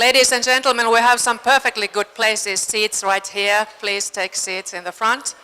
Ladies and gentlemen, we have some perfectly good places, seats right here. Please take seats in the front.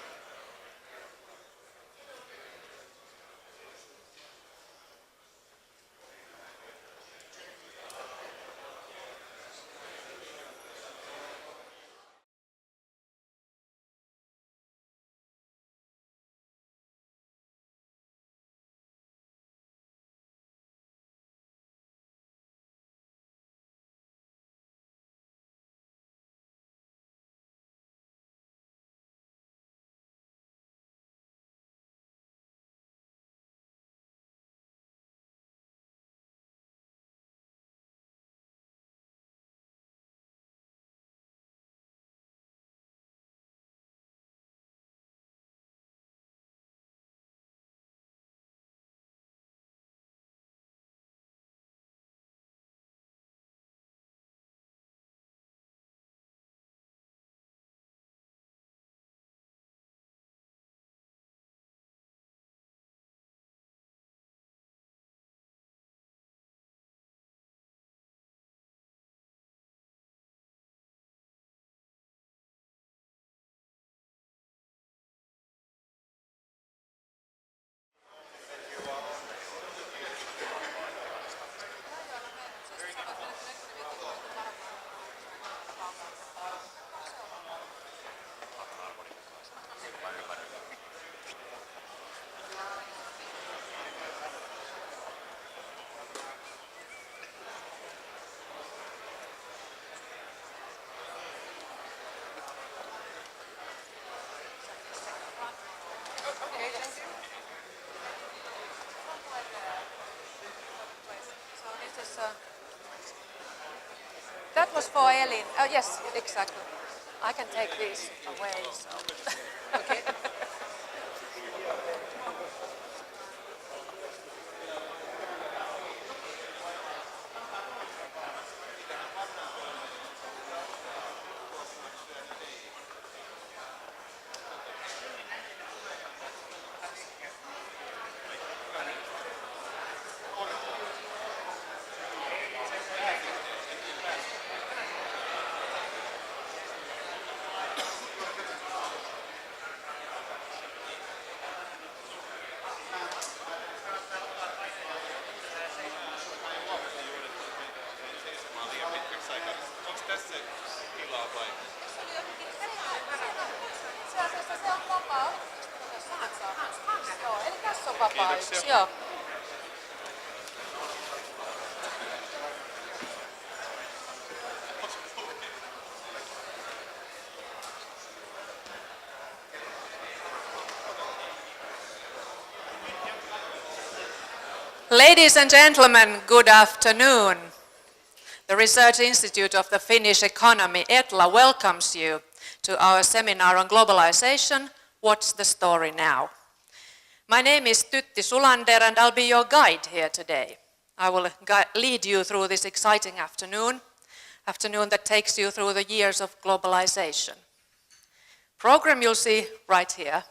That was for Elin. Oh, yes, exactly. I can take these away. So. Okay. Joo. Ladies and gentlemen, good afternoon. The Research Institute of the Finnish Economy, ETLA, welcomes you to our seminar on globalization, What's the Story Now? My name is Tytti Sulander and I'll be your guide here today. I will lead you through this exciting afternoon that takes you through the years of globalization. Program you'll see right here.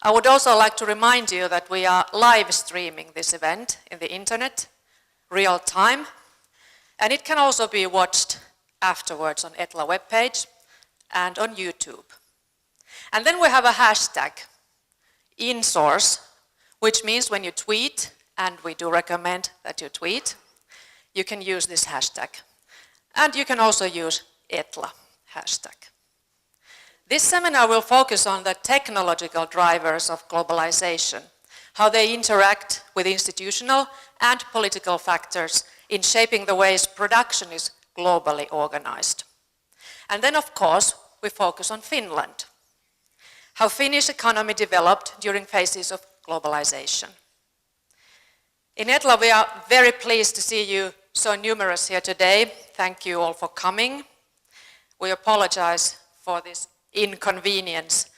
I would also like to remind you that we are live streaming this event in the internet, real time, and it can also be watched afterwards on ETLA webpage and on YouTube. And then we have a hashtag, InSource, which means when you tweet, and we do recommend that you tweet, you can use this hashtag. And you can also use ETLA hashtag. This seminar will focus on the technological drivers of globalization, how they interact with institutional and political factors in shaping the ways production is globally organized. And then, of course, we focus on Finland, how Finnish economy developed during phases of globalization. In ETLA, we are very pleased to see you so numerous here today. Thank you all for coming. We apologize for this inconvenience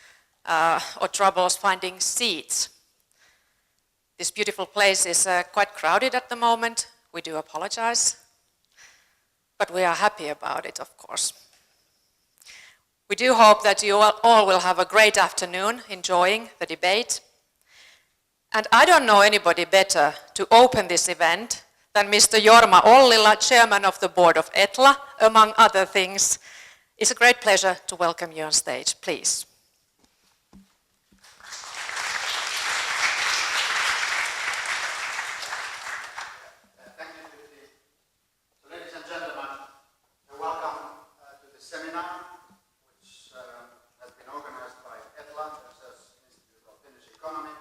or troubles finding seats. This beautiful place is quite crowded at the moment. We do apologize, but we are happy about it, of course. We do hope that you all will have a great afternoon enjoying the debate. And I don't know anybody better to open this event than Mr. Jorma Ollila, Chairman of the Board of ETLA, among other things. It's a great pleasure to welcome you on stage, please. Thank you, Lucy. So, ladies and gentlemen, welcome to the seminar, which has been organized by ETLA, the Research Institute of Finnish Economy.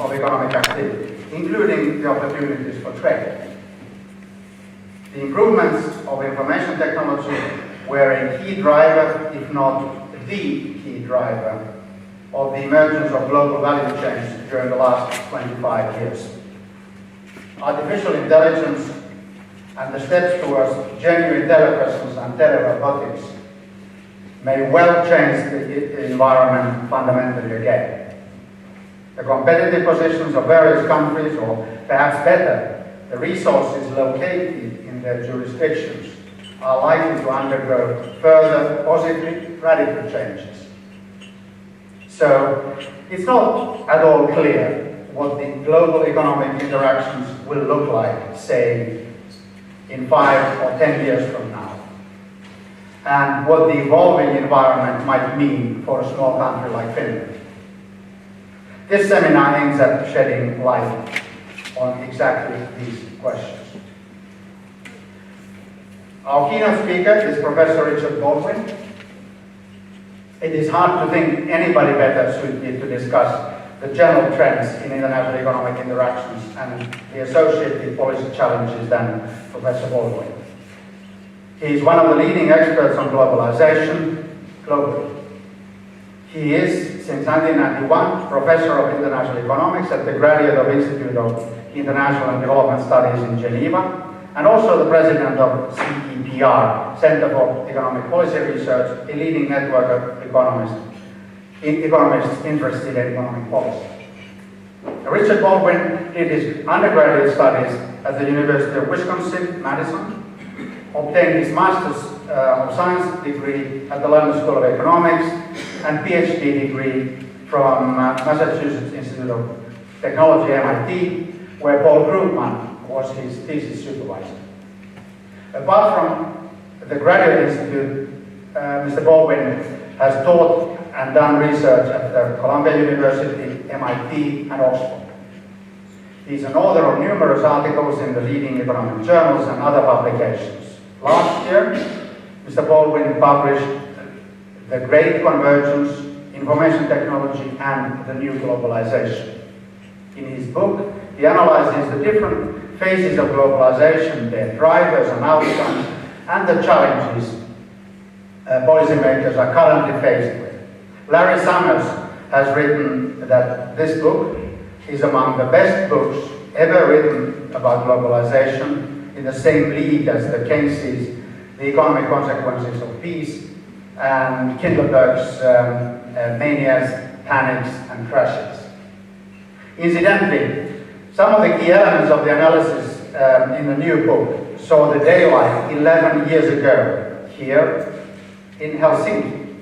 Of economic activity, including the opportunities for trade. The improvements of information technology were a key driver, if not the key driver, of the emergence of global value chains during the last 25 years. Artificial intelligence and the steps towards genuine telepresence and telerobotics may well change the environment fundamentally again. The competitive positions of various countries, or perhaps better, the resources located in their jurisdictions, are likely to undergo further positive radical changes. So it's not at all clear what the global economic interactions will look like, say, in 5 or 10 years from now, and what the evolving environment might mean for a small country like Finland. This seminar aims at shedding light on exactly these questions. Our keynote speaker is Professor Richard Baldwin. It is hard to think anybody better suited to discuss the general trends in international economic interactions and the associated policy challenges than Professor Baldwin. He is one of the leading experts on globalization globally. He is, since 1991, Professor of International Economics at the Graduate Institute of International and Development Studies in Geneva, and also the President of CEPR, Center for Economic Policy Research, a leading network of economists interested in economic policy. Richard Baldwin did his undergraduate studies at the University of Wisconsin-Madison, obtained his Master's of Science degree at the London School of Economics, and PhD degree from Massachusetts Institute of Technology, MIT, where Paul Krugman was his thesis supervisor. Apart from the Graduate Institute, Mr. Baldwin has taught and done research at the Columbia University, MIT, and Oxford. He's an author of numerous articles in the leading economic journals and other publications. Last year, Mr. Baldwin published The Great Convergence, Information Technology and the New Globalization. In his book, he analyzes the different phases of globalization, their drivers and outcomes, and the challenges policymakers are currently faced with. Larry Summers has written that this book is among the best books ever written about globalization, in the same league as the Keynes's The Economic Consequences of Peace and Kindleberg's Mania's panics and crashes. Incidentally, some of the key elements of the analysis in the new book saw the daylight 11 years ago here in Helsinki,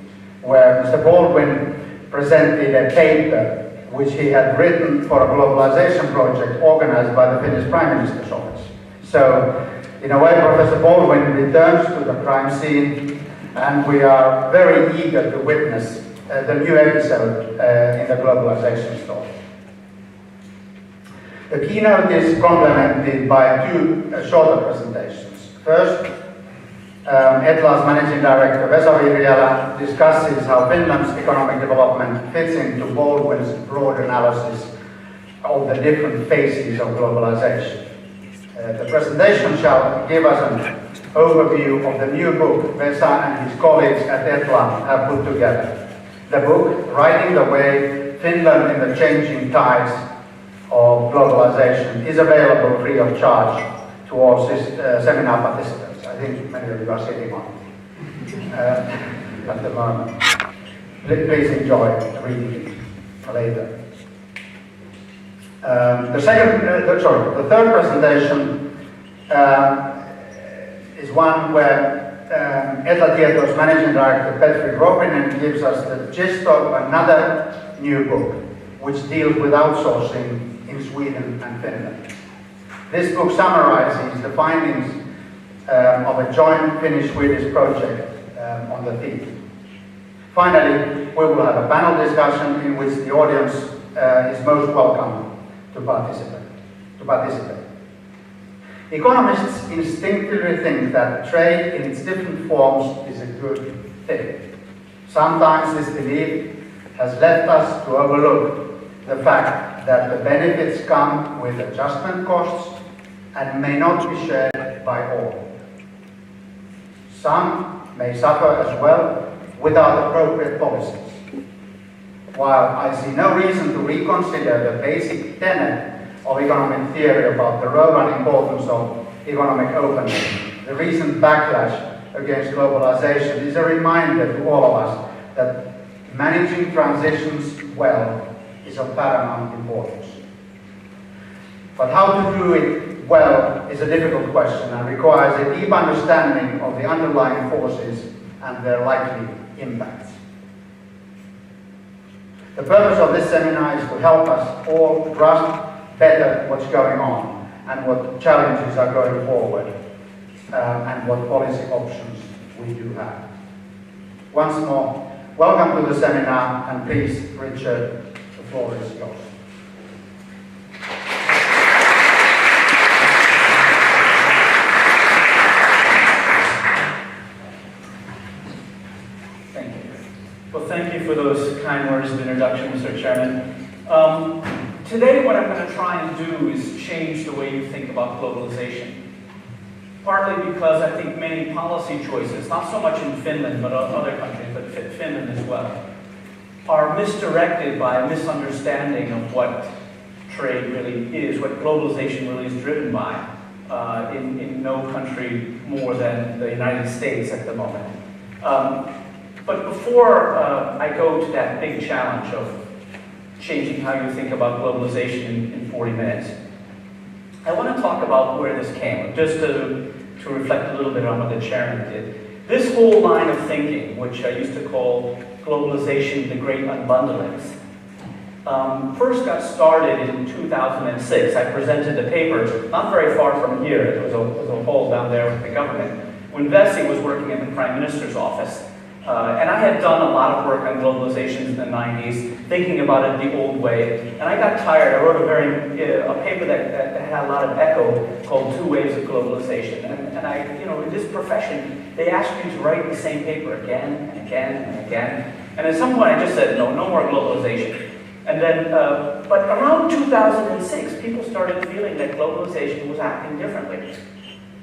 where Mr. Baldwin presented a paper which he had written for a globalization project organized by the Finnish Prime Minister's office. So, in a way, Professor Baldwin returns to the crime scene, and we are very eager to witness the new episode in the globalization story. The keynote is complemented by two shorter presentations. First, ETLA's Managing Director Vesa Vihriälä discusses how Finland's economic development fits into Baldwin's broad analysis of the different phases of globalization. The presentation shall give us an overview of the new book Vesa and his colleagues at ETLA have put together. The book, Riding the Wave, Finland in the Changing Tides of Globalization, is available free of charge to all seminar participants. I think many of you are sitting on it at the moment. Please enjoy reading it later. The third presentation is one where ETLA Tieto's Managing Director Petri Rovinen gives us the gist of another new book which deals with outsourcing in Sweden and Finland. This book summarizes the findings of a joint Finnish-Swedish project on the theme. Finally, we will have a panel discussion in which the audience is most welcome to participate. Economists instinctively think that trade in its different forms is a good thing. Sometimes this belief has led us to overlook the fact that the benefits come with adjustment costs and may not be shared by all. Some may suffer as well without appropriate policies. While I see no reason to reconsider the basic tenet of economic theory about the role and importance of economic openness, the recent backlash against globalization is a reminder to all of us that managing transitions well is of paramount importance. But how to do it well is a difficult question and requires a deep understanding of the underlying forces and their likely impacts. The purpose of this seminar is to help us all grasp better what's going on and what challenges are going forward and what policy options we do have. Once more, welcome to the seminar, and please, Richard, the floor is yours. Well, thank you for those kind words of introduction, Mr. Chairman. Today, what I'm going to try and do is change the way you think about globalization. Partly because I think many policy choices, not so much in Finland, but other countries, but Finland as well, are misdirected by a misunderstanding of what trade really is, what globalization really is driven by, in no country more than the United States at the moment. But before I go to that big challenge of changing how you think about globalization in 40 minutes, I want to talk about where this came, just to reflect a little bit on what the chairman did. This whole line of thinking, which I used to call globalization, the great unbundlings, first got started in 2006. I presented a paper not very far from here. It was a hall down there with the government, when Vesi was working in the Prime Minister's office. And I had done a lot of work on globalization in the 90s, thinking about it the old way. And I got tired. I wrote a paper that had a lot of echo called 2 Waves of Globalization. And I, in this profession, they asked you to write the same paper again and again and again. And at some point I just said, no more globalization. And then, but around 2006, people started feeling that globalization was acting differently.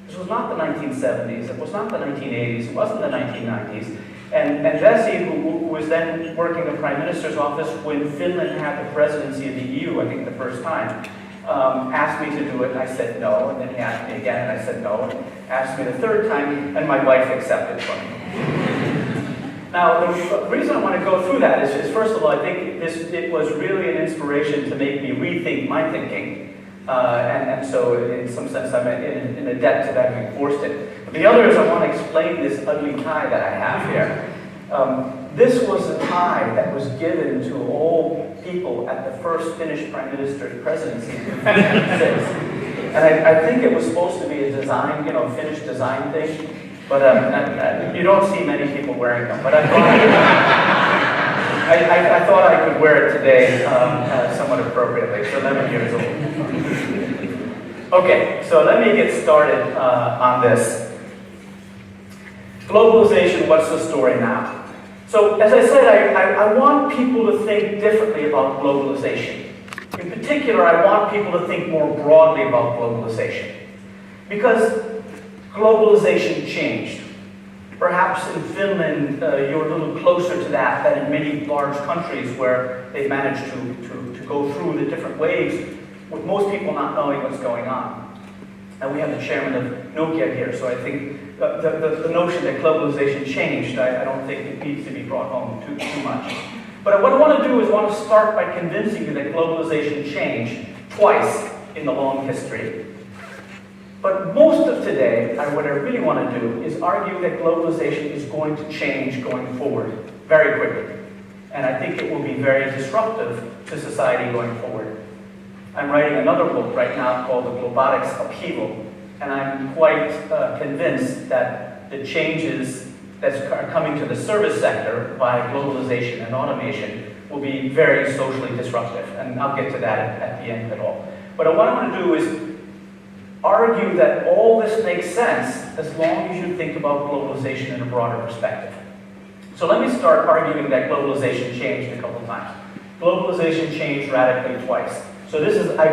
This was not the 1970s, it was not the 1980s, it wasn't the 1990s. And Vesi, who was then working in the Prime Minister's office when Finland had the presidency of the EU, I think the first time, asked me to do it, and I said no, and then he asked me again, and I said no, and asked me the third time, and my wife accepted from me. Now, the reason I want to go through that is first of all, I think it was really an inspiration to make me rethink my thinking. And so in some sense, I'm in a debt to that having forced it. But the other is I want to explain this ugly tie that I have here. This was a tie that was given to all people at the first Finnish Prime Minister's presidency in 1996. And I think it was supposed to be a design, Finnish design thing. But you don't see many people wearing them. But I thought I could wear it today somewhat appropriately. So 11 years old. Okay, so let me get started on this. Globalization, what's the story now? So, as I said, I want people to think differently about globalization. In particular, I want people to think more broadly about globalization. Because globalization changed. Perhaps in Finland, you're a little closer to that than in many large countries where they managed to go through the different waves with most people not knowing what's going on. And we have the chairman of Nokia here, so I think the notion that globalization changed, I don't think it needs to be brought home too much. But what I want to do is want to start by convincing you that globalization changed twice in the long history. But most of today, what I really want to do is argue that globalization is going to change going forward very quickly. And I think it will be very disruptive to society going forward. I'm writing another book right now called The Globatics Upheaval, and I'm quite convinced that the changes that are coming to the service sector by globalization and automation will be very socially disruptive, and I'll get to that at the end of it all. But what I want to do is argue that all this makes sense as long as you think about globalization in a broader perspective. So let me start arguing that globalization changed a couple of times. Globalization changed radically twice. So this is, I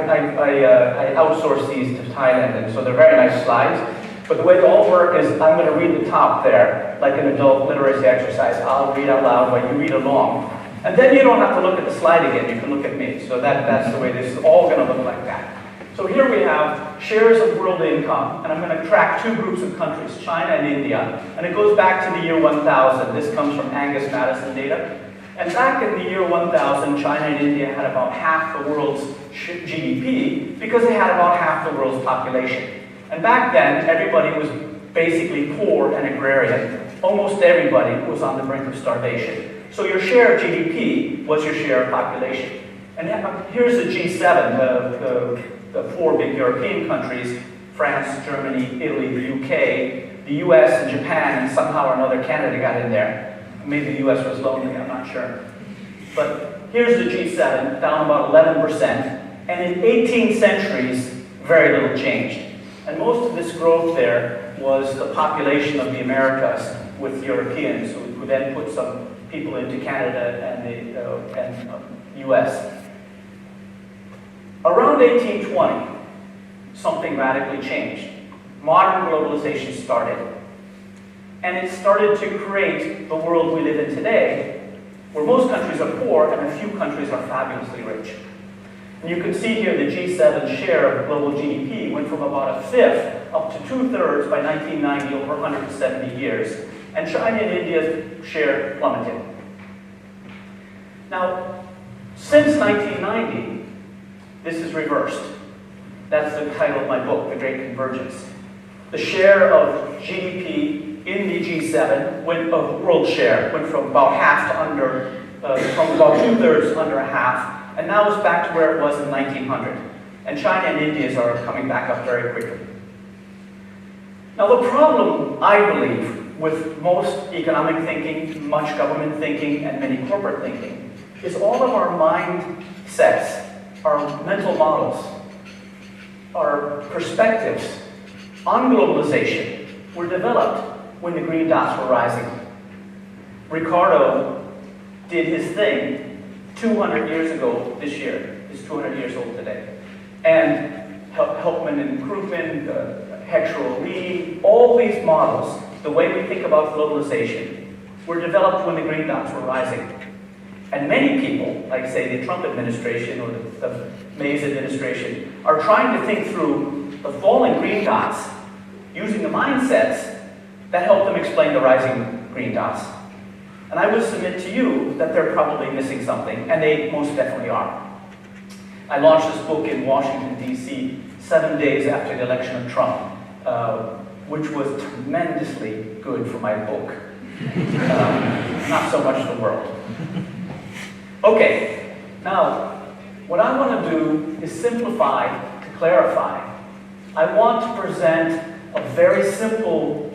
outsource these to Thailand, and so they're very nice slides. But the way they all work is I'm going to read the top there, like an adult literacy exercise. I'll read out loud while you read along. And then you don't have to look at the slide again, you can look at me. So that's the way this is all going to look like that. So here we have shares of world income, and I'm going to track two groups of countries, China and India, and it goes back to the year 1000. This comes from Angus Madison data. And back in the year 1000, China and India had about half the world's GDP because they had about half the world's population. And back then, everybody was basically poor and agrarian. Almost everybody was on the brink of starvation. So your share of GDP was your share of population. And here's the G7, the four big European countries, France, Germany, Italy, the UK, the US and Japan, and somehow or another Canada got in there. Maybe the US was lonely, I'm not sure. But here's the G7, down about 11%. And in 18 centuries, very little changed. And most of this growth there was the population of the Americas with Europeans, who then put some people into Canada and the US. Around 1820, something radically changed. Modern globalization started. And it started to create the world we live in today, where most countries are poor and a few countries are fabulously rich. And you can see here the G7 share of global GDP went from about a fifth up to 2/3 by 1990, over 170 years. And China and India's share plummeted. Now, since 1990, this is reversed. That's the title of my book, The Great Convergence. The share of GDP in the G7 world share went from about half to under, from about 2/3 to under a half, and now it's back to where it was in 1900. And China and India are coming back up very quickly. Now the problem, I believe, with most economic thinking, much government thinking, and many corporate thinking, is all of our mindsets, our mental models, our perspectives on globalization were developed when the green dots were rising. Ricardo did his thing 200 years ago this year. He's 200 years old today. And Helpman and Krugman, Hexer Lee, all these models, the way we think about globalization, were developed when the green dots were rising. And many people, like say the Trump administration or the Mays administration, are trying to think through the falling green dots using the mindsets that help them explain the rising green dots. And I would submit to you that they're probably missing something, and they most definitely are. I launched this book in Washington, D.C. 7 days after the election of Trump, which was tremendously good for my book. Not so much the world. Okay, now, what I want to do is simplify to clarify. I want to present a very simple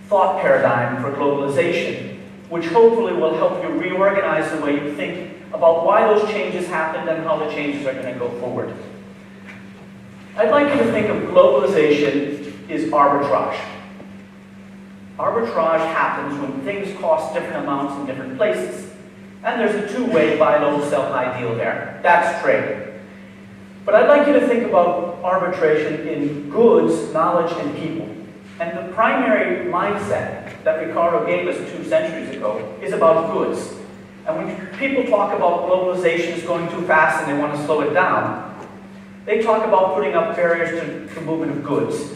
thought paradigm for globalization, which hopefully will help you reorganize the way you think about why those changes happened and how the changes are going to go forward. I'd like you to think of globalization as arbitrage. Arbitrage happens when things cost different amounts in different places. And there's a two-way buy low, sell high deal there. That's trade. But I'd like you to think about arbitration in goods, knowledge, and people. And the primary mindset that Ricardo gave us 2 centuries ago is about goods. And when people talk about globalization is going too fast and they want to slow it down, they talk about putting up barriers to the movement of goods.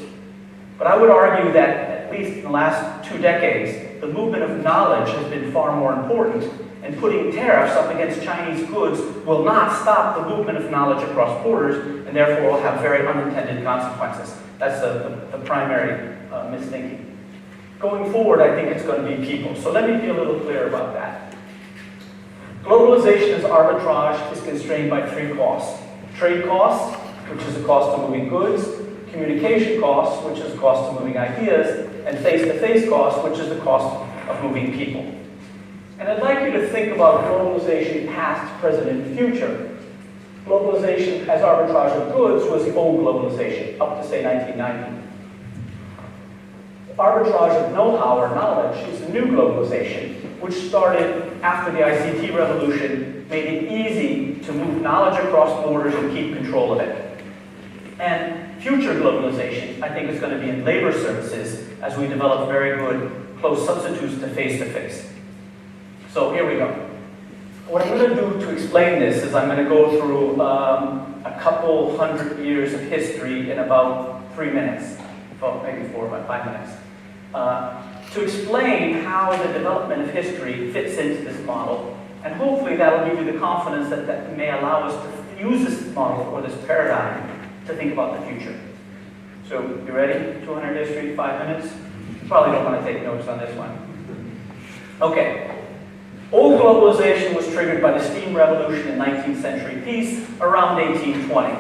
But I would argue that, at least in the last 2 decades, the movement of knowledge has been far more important, and putting tariffs up against Chinese goods will not stop the movement of knowledge across borders, and therefore will have very unintended consequences. That's the primary misthinking. Going forward, I think it's going to be people. So let me be a little clear about that. Globalization as arbitrage is constrained by 3 costs. Trade costs, which is the cost of moving goods, communication costs, which is the cost of moving ideas, and face-to-face costs, which is the cost of moving people. And I'd like you to think about globalization past, present, and future. Globalization as arbitrage of goods was the old globalization, up to, say, 1990. Arbitrage of know-how or knowledge is the new globalization, which started after the ICT revolution, made it easy to move knowledge across borders and keep control of it. And future globalization, I think, is going to be in labor services as we develop very good close substitutes to face-to-face. So here we go. What I'm going to do to explain this is I'm going to go through a couple 100 years of history in about 3 minutes, well, maybe 4 or 5 minutes, to explain how the development of history fits into this model, and hopefully that will give you the confidence that may allow us to use this model or this paradigm to think about the future. So, you ready? 200 history, 5 minutes? You probably don't want to take notes on this one. Okay. Old globalization was triggered by the steam revolution in 19th century peace around 1820.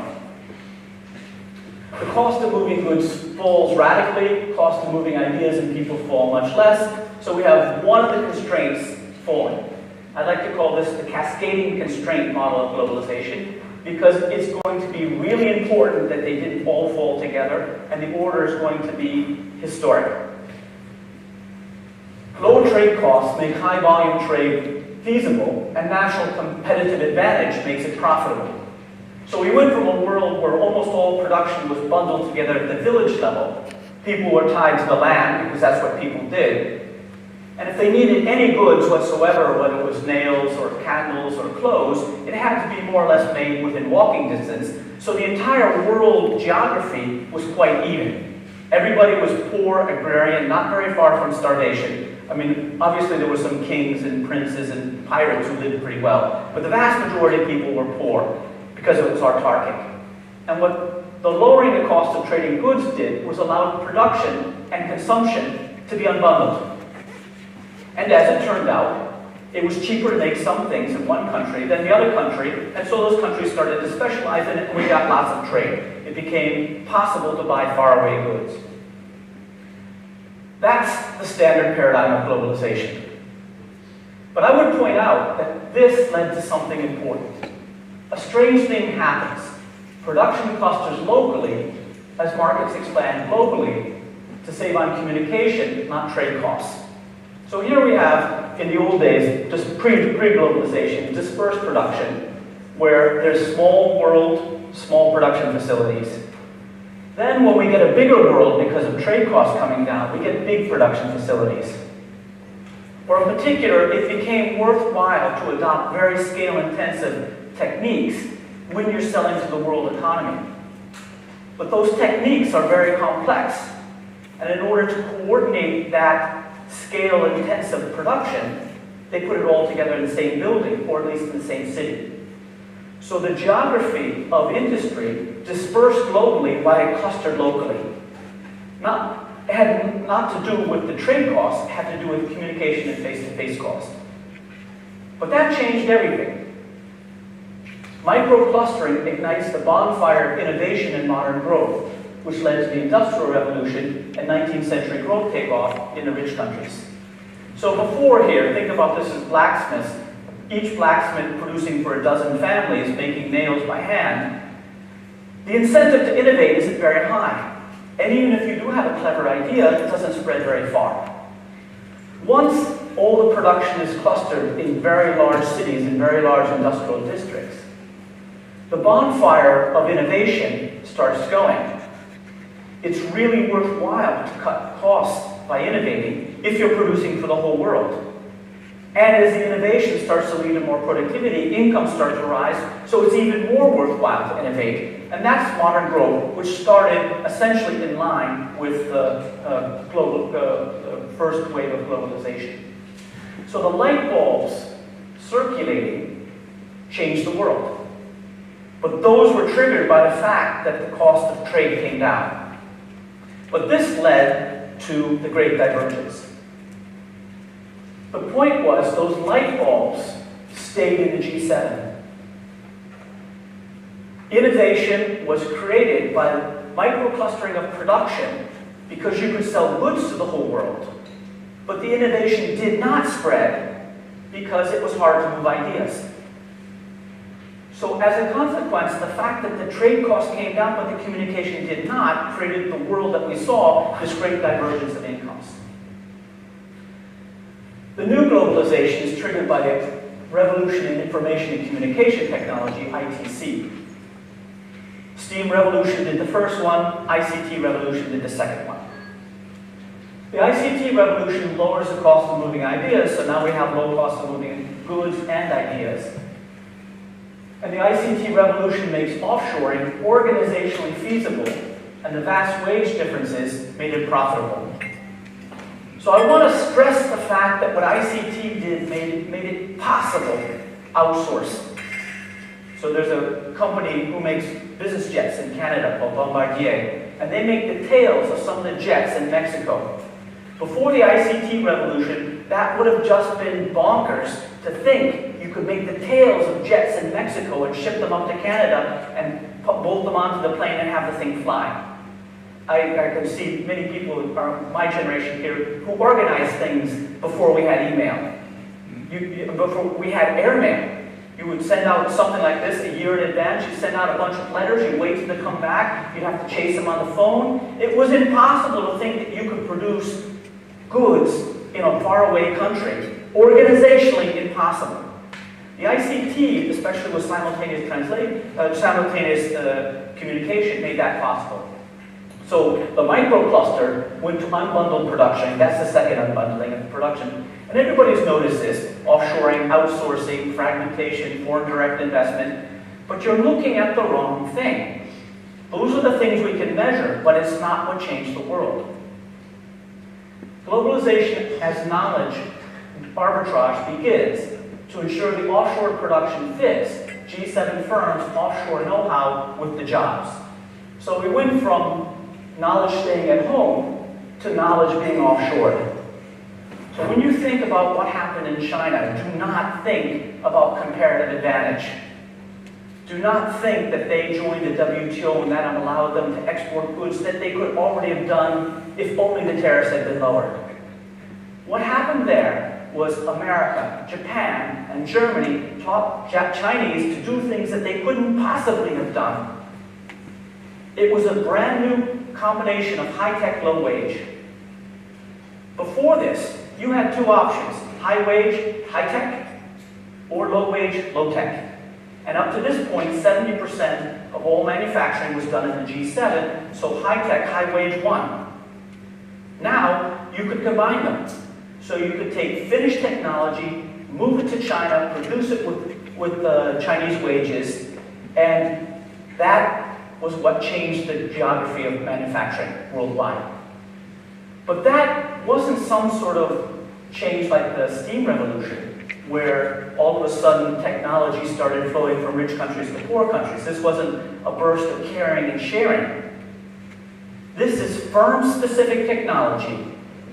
The cost of moving goods falls radically, cost of moving ideas and people fall much less, so we have one of the constraints falling. I'd like to call this the cascading constraint model of globalization, because it's going to be really important that they didn't all fall together, and the order is going to be historic. Low trade costs make high volume trade feasible, and national competitive advantage makes it profitable. So we went from a world where almost all production was bundled together at the village level. People were tied to the land because that's what people did. And if they needed any goods whatsoever, whether it was nails or candles or clothes, it had to be more or less made within walking distance. So the entire world geography was quite even. Everybody was poor, agrarian, not very far from starvation. I mean, obviously there were some kings and princes and pirates who lived pretty well, but the vast majority of people were poor because it was autarkic. And what the lowering the cost of trading goods did was allow production and consumption to be unbundled. And as it turned out, it was cheaper to make some things in one country than the other country, and so those countries started to specialize in it, and we got lots of trade. It became possible to buy faraway goods. That's the standard paradigm of globalization. But I would point out that this led to something important. A strange thing happens. Production clusters locally as markets expand globally to save on communication, not trade costs. So here we have, in the old days, just pre-globalization, dispersed production, where there's small world, small production facilities. Then when we get a bigger world because of trade costs coming down, we get big production facilities. Or in particular, it became worthwhile to adopt very scale-intensive techniques when you're selling to the world economy. But those techniques are very complex. And in order to coordinate that scale-intensive production, they put it all together in the same building, or at least in the same city. So the geography of industry dispersed globally while it clustered locally. It had not to do with the trade costs, it had to do with communication and face-to-face costs. But that changed everything. Microclustering ignites the bonfire of innovation and modern growth, which led to the Industrial Revolution and 19th century growth takeoff in the rich countries. So before here, think about this as blacksmiths. Each blacksmith producing for a dozen families, making nails by hand. The incentive to innovate isn't very high. And even if you do have a clever idea, it doesn't spread very far. Once all the production is clustered in very large cities, in very large industrial districts, the bonfire of innovation starts going. It's really worthwhile to cut costs by innovating if you're producing for the whole world. And as the innovation starts to lead to more productivity, income starts to rise, so it's even more worthwhile to innovate. And that's modern growth, which started essentially in line with the first wave of globalization. So the light bulbs circulating changed the world. But those were triggered by the fact that the cost of trade came down. But this led to the Great Divergence. The point was, those light bulbs stayed in the G7. Innovation was created by microclustering of production because you could sell goods to the whole world. But the innovation did not spread because it was hard to move ideas. So as a consequence, the fact that the trade costs came down but the communication did not created the world that we saw, this great divergence of incomes. The new globalization is triggered by the revolution in information and communication technology, ITC. Steam revolution did the first one, ICT revolution did the second one. The ICT revolution lowers the cost of moving ideas, so now we have low cost of moving goods and ideas. And the ICT revolution makes offshoring organizationally feasible, and the vast wage differences made it profitable. So I want to stress the fact that what ICT did made it possible to outsource. So there's a company who makes business jets in Canada called Bombardier, and they make the tails of some of the jets in Mexico. Before the ICT revolution, that would have just been bonkers to think you could make the tails of jets in Mexico and ship them up to Canada and bolt them onto the plane and have the thing fly. I can see many people, my generation here, who organized things before we had email. Before we had airmail. You would send out something like this a year in advance. You send out a bunch of letters. You wait till they come back. You'd have to chase them on the phone. It was impossible to think that you could produce goods in a faraway country. Organizationally impossible. The ICT, especially with simultaneous communication, made that possible. So the microcluster went to unbundled production. That's the second unbundling of production. And everybody's noticed this: offshoring, outsourcing, fragmentation, foreign direct investment. But you're looking at the wrong thing. Those are the things we can measure, but it's not what changed the world. Globalization as knowledge arbitrage begins to ensure the offshore production fits G7 firms' offshore know-how with the jobs. So we went from knowledge staying at home to knowledge being offshored. So when you think about what happened in China, do not think about comparative advantage. Do not think that they joined the WTO and that allowed them to export goods that they could already have done if only the tariffs had been lowered. What happened there was America, Japan, and Germany taught Chinese to do things that they couldn't possibly have done. It was a brand new combination of high-tech, low-wage. Before this, you had two options: high-wage, high-tech, or low-wage, low-tech. And up to this point, 70% of all manufacturing was done in the G7, so high-tech, high-wage won. Now, you could combine them. So you could take finished technology, move it to China, produce it with Chinese wages, and that was what changed the geography of manufacturing worldwide. But that wasn't some sort of change like the steam revolution. where all of a sudden technology started flowing from rich countries to poor countries. This wasn't a burst of caring and sharing. This is firm-specific technology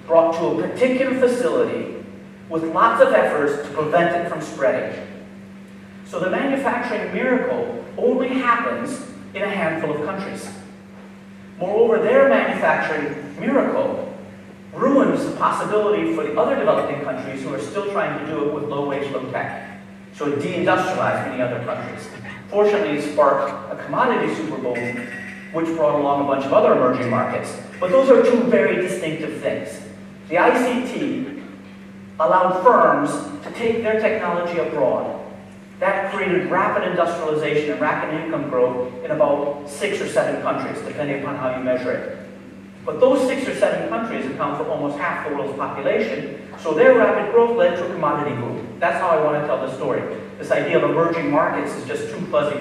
brought to a particular facility with lots of efforts to prevent it from spreading. So the manufacturing miracle only happens in a handful of countries. Moreover, their manufacturing miracle ruins the possibility for the other developing countries who are still trying to do it with low-wage, low-tech. So it deindustrialized many other countries. Fortunately, it sparked a commodity super boom, which brought along a bunch of other emerging markets. But those are two very distinctive things. The ICT allowed firms to take their technology abroad. That created rapid industrialization and rapid income growth in about 6 or 7 countries, depending upon how you measure it. But those 6 or 7 countries account for almost half the world's population, so their rapid growth led to a commodity boom. That's how I want to tell the story. This idea of emerging markets is just too fuzzy.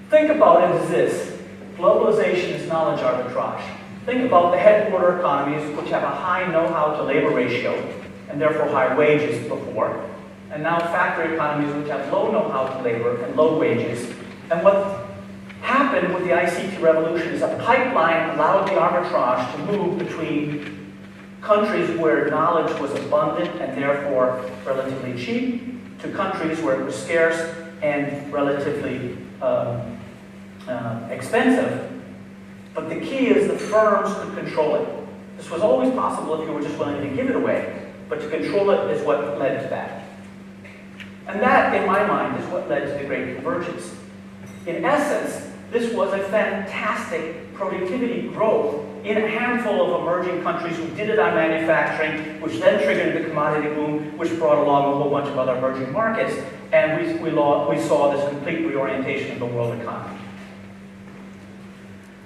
Think about it as this. Globalization is knowledge arbitrage. Think about the headquarter economies, which have a high know-how to labor ratio, and therefore high wages before, and now factory economies which have low know-how to labor and low wages. And what happened with the ICT revolution is a pipeline allowed the arbitrage to move between countries where knowledge was abundant and therefore relatively cheap, to countries where it was scarce and relatively expensive. But the key is the firms could control it. This was always possible if you were just willing to give it away, but to control it is what led to that. And that, in my mind, is what led to the Great Convergence. In essence, this was a fantastic productivity growth in a handful of emerging countries who did it on manufacturing, which then triggered the commodity boom, which brought along a whole bunch of other emerging markets, and we saw this complete reorientation of the world economy.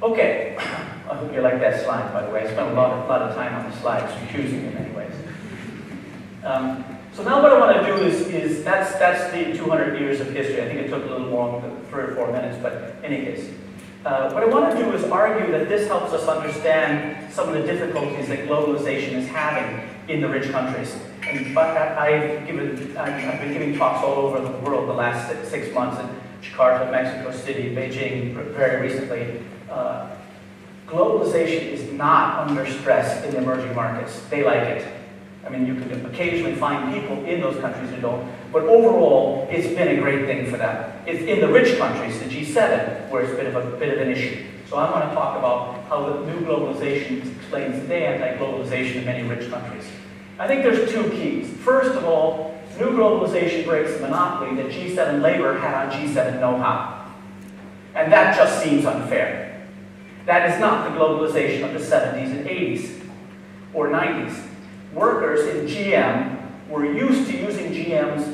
Okay, I hope you like that slide, by the way. I spent a lot of time on the slides, confusing in many ways. So now what I want to do is that's the 200 years of history. I think it took a little long, 3 or 4 minutes, but in any case. What I want to do is argue that this helps us understand some of the difficulties that globalization is having in the rich countries. And I've been giving talks all over the world the last 6 months in Jakarta, Mexico City, Beijing, very recently. Globalization is not under stress in the emerging markets. They like it. I mean, you can occasionally find people in those countries who don't, but overall, it's been a great thing for them. It's in the rich countries, the G7, where it's been a bit of an issue. So I want to talk about how the new globalization explains the anti-globalization in many rich countries. I think there's 2 keys. First of all, new globalization breaks the monopoly that G7 labor had on G7 know-how. And that just seems unfair. That is not the globalization of the 70s and 80s or 90s. Workers in GM were used to using GM's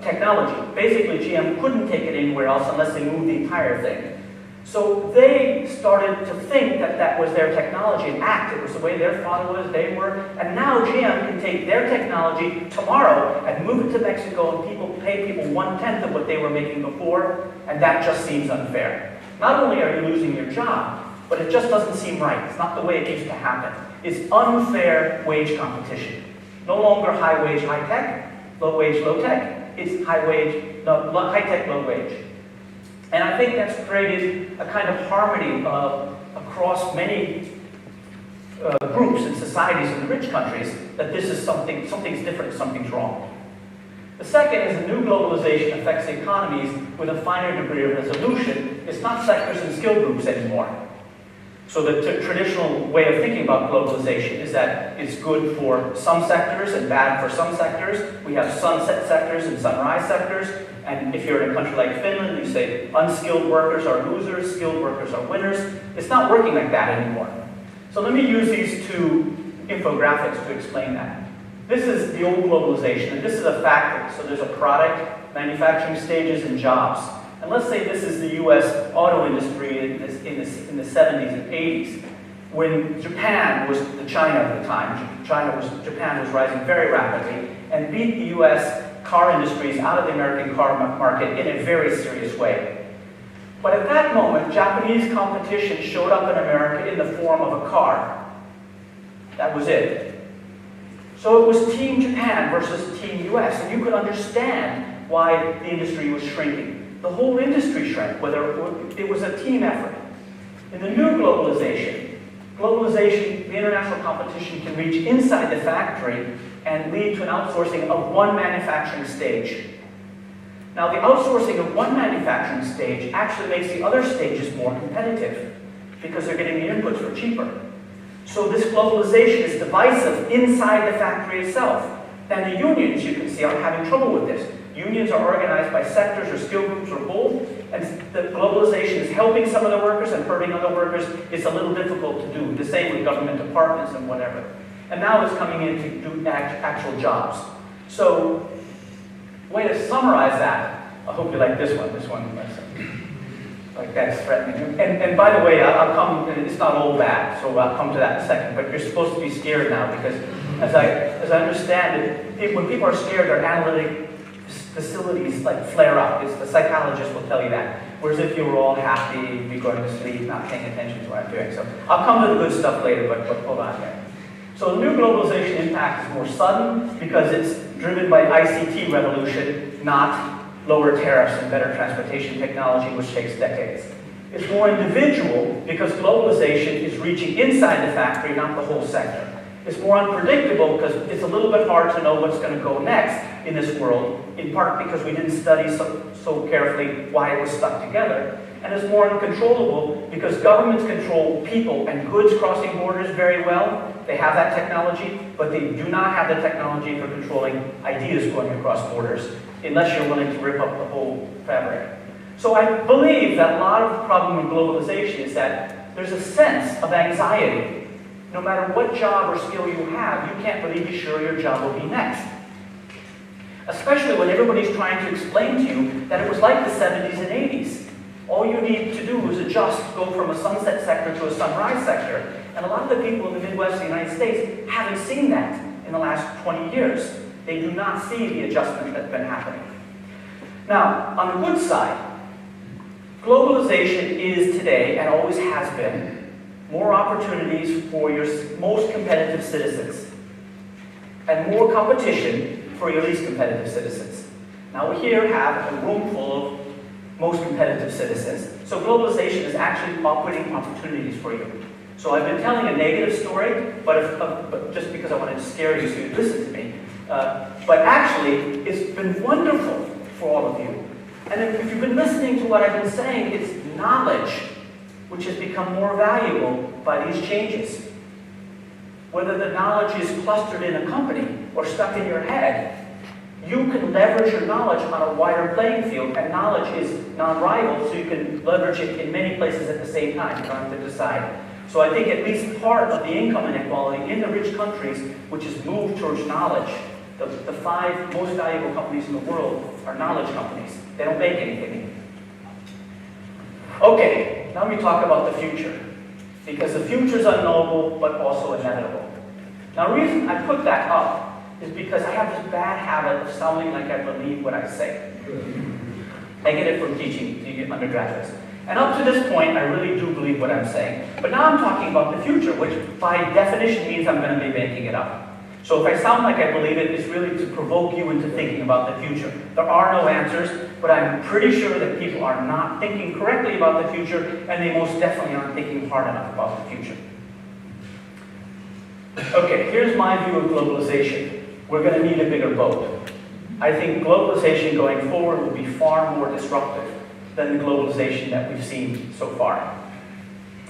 technology. Basically, GM couldn't take it anywhere else unless they moved the entire thing. So they started to think that that was their technology and act. It was the way their father was, they were. And now GM can take their technology tomorrow and move it to Mexico and pay people 1/10 of what they were making before, and that just seems unfair. Not only are you losing your job, but it just doesn't seem right. It's not the way it used to happen. It's unfair wage competition. No longer high wage, high tech, low wage, low tech. It's high tech, low wage. And I think that's created a kind of harmony across many groups and societies in the rich countries that this is something's different, something's wrong. The second is the new globalization affects the economies with a finer degree of resolution. It's not sectors and skill groups anymore. So the traditional way of thinking about globalization is that it's good for some sectors and bad for some sectors. We have sunset sectors and sunrise sectors. And if you're in a country like Finland, you say unskilled workers are losers, skilled workers are winners. It's not working like that anymore. So let me use these 2 infographics to explain that. This is the old globalization, and this is a factory. So there's a product, manufacturing stages, and jobs. And let's say this is the US auto industry in the 70s and 80s, when Japan was the China of the time. Japan was rising very rapidly and beat the US car industries out of the American car market in a very serious way. But at that moment, Japanese competition showed up in America in the form of a car. That was it. So it was Team Japan versus Team US, and you could understand why the industry was shrinking. The whole industry shrank, whether it was a team effort. In the new globalization, the international competition can reach inside the factory and lead to an outsourcing of one manufacturing stage. Now, the outsourcing of one manufacturing stage actually makes the other stages more competitive because they're getting the inputs for cheaper. So this globalization is divisive inside the factory itself. And the unions, you can see, are having trouble with this. Unions are organized by sectors or skill groups or both, and the globalization is helping some of the workers and hurting other workers. It's a little difficult to do. The same with government departments and whatever. And now it's coming in to do actual jobs. So, way to summarize that. I hope you like this one. This one, like that's threatening. And by the way, I'll come. It's not all bad, so I'll come to that in a second. But you're supposed to be scared now because, as I understand it, when people are scared, their analytic facilities like flare up. The psychologist will tell you that. Whereas if you were all happy, you'd be going to sleep, not paying attention to what I'm doing. So I'll come to the good stuff later. But hold on here. So the new globalization impact is more sudden because it's driven by ICT revolution, not lower tariffs and better transportation technology, which takes decades. It's more individual because globalization is reaching inside the factory, not the whole sector. It's more unpredictable because it's a little bit hard to know what's going to go next in this world, in part because we didn't study so carefully why it was stuck together. And it's more uncontrollable because governments control people and goods crossing borders very well. They have that technology, but they do not have the technology for controlling ideas going across borders, unless you're willing to rip up the whole fabric. So I believe that a lot of the problem with globalization is that there's a sense of anxiety. No matter what job or skill you have, you can't really be sure your job will be next. Especially when everybody's trying to explain to you that it was like the 70s and 80s. All you need to do is adjust, go from a sunset sector to a sunrise sector. And a lot of the people in the Midwest of the United States haven't seen that in the last 20 years. They do not see the adjustment that's been happening. Now, on the good side, globalization is today, and always has been, more opportunities for your most competitive citizens, and more competition for your least competitive citizens. Now we here have a room full of most competitive citizens, so globalization is actually opening opportunities for you. So I've been telling a negative story, but just because I wanted to scare you so you'd listen to me. But actually, it's been wonderful for all of you. And if you've been listening to what I've been saying, it's knowledge which has become more valuable by these changes. Whether the knowledge is clustered in a company or stuck in your head, you can leverage your knowledge on a wider playing field, and knowledge is non-rival, so you can leverage it in many places at the same time. You don't have to decide. So I think at least part of the income inequality in the rich countries, which is moved towards knowledge, the 5 most valuable companies in the world are knowledge companies. They don't make anything. Okay, now we talk about the future. Because the future is unknowable, but also inevitable. Now the reason I put that up is because I have this bad habit of sounding like I believe what I say. I get it from teaching to undergraduates. And up to this point, I really do believe what I'm saying. But now I'm talking about the future, which by definition means I'm going to be making it up. So if I sound like I believe it, it's really to provoke you into thinking about the future. There are no answers, but I'm pretty sure that people are not thinking correctly about the future, and they most definitely aren't thinking hard enough about the future. Okay, here's my view of globalization. We're going to need a bigger boat. I think globalization going forward will be far more disruptive than the globalization that we've seen so far.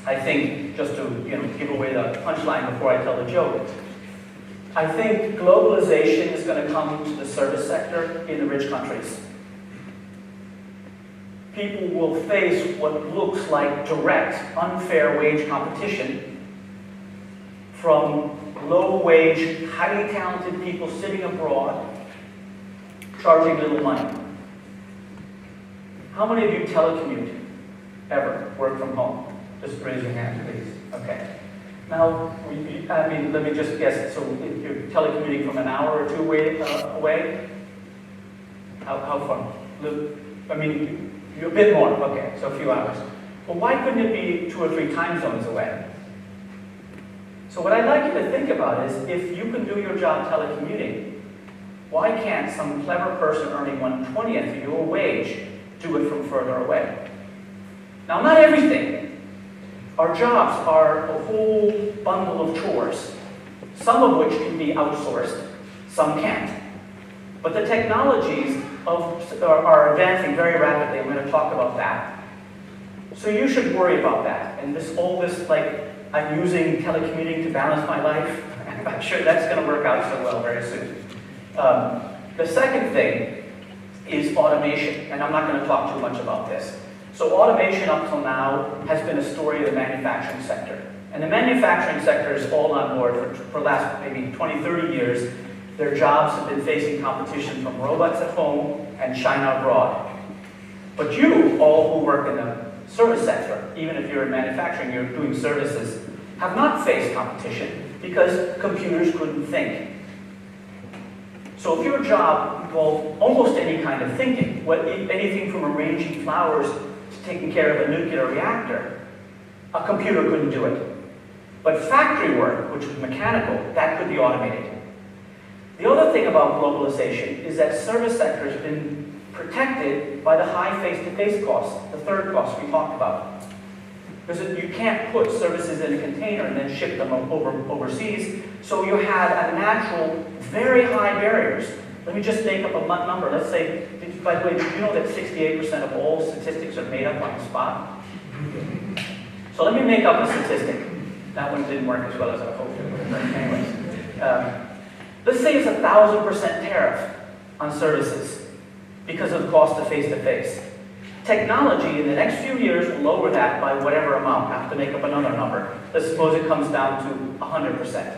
I think, just to give away the punchline before I tell the joke, I think globalization is going to come to the service sector in the rich countries. People will face what looks like direct, unfair wage competition from low-wage, highly talented people sitting abroad, charging little money. How many of you telecommute ever, work from home? Just raise your hand, please. Okay. Now, let me just guess. So if you're telecommuting from an hour or 2 away, how far? You're a bit more. Okay, so a few hours. But why couldn't it be 2 or 3 time zones away? So what I'd like you to think about is, if you can do your job telecommuting, why can't some clever person earning 1/20th of your wage do it from further away? Now, not everything. Our jobs are a whole bundle of chores, some of which can be outsourced, some can't. But the technologies are advancing very rapidly. I'm going to talk about that. So you should worry about that. And all this, like, I'm using telecommuting to balance my life, I'm not sure that's going to work out so well very soon. The second thing is automation, and I'm not going to talk too much about this. So automation up till now has been a story of the manufacturing sector. And the manufacturing sector is all on board for the last maybe 20, 30 years. Their jobs have been facing competition from robots at home and China abroad. But you, all who work in the service sector, even if you're in manufacturing, you're doing services, have not faced competition because computers couldn't think. So if your job involved almost any kind of thinking, anything from arranging flowers to taking care of a nuclear reactor, a computer couldn't do it. But factory work, which was mechanical, that could be automated. The other thing about globalization is that service sector has been protected by the high face-to-face costs, the third cost we talked about. Because you can't put services in a container and then ship them overseas, so you had a natural, very high barriers. Let me just make up a number. Let's say, by the way, did you know that 68% of all statistics are made up on the spot? So let me make up a statistic. That one didn't work as well as I hoped it would, but anyways. Let's say it's 1,000% tariff on services because of the cost of face-to-face. Technology in the next few years will lower that by whatever amount. I have to make up another number. Let's suppose it comes down to 100%.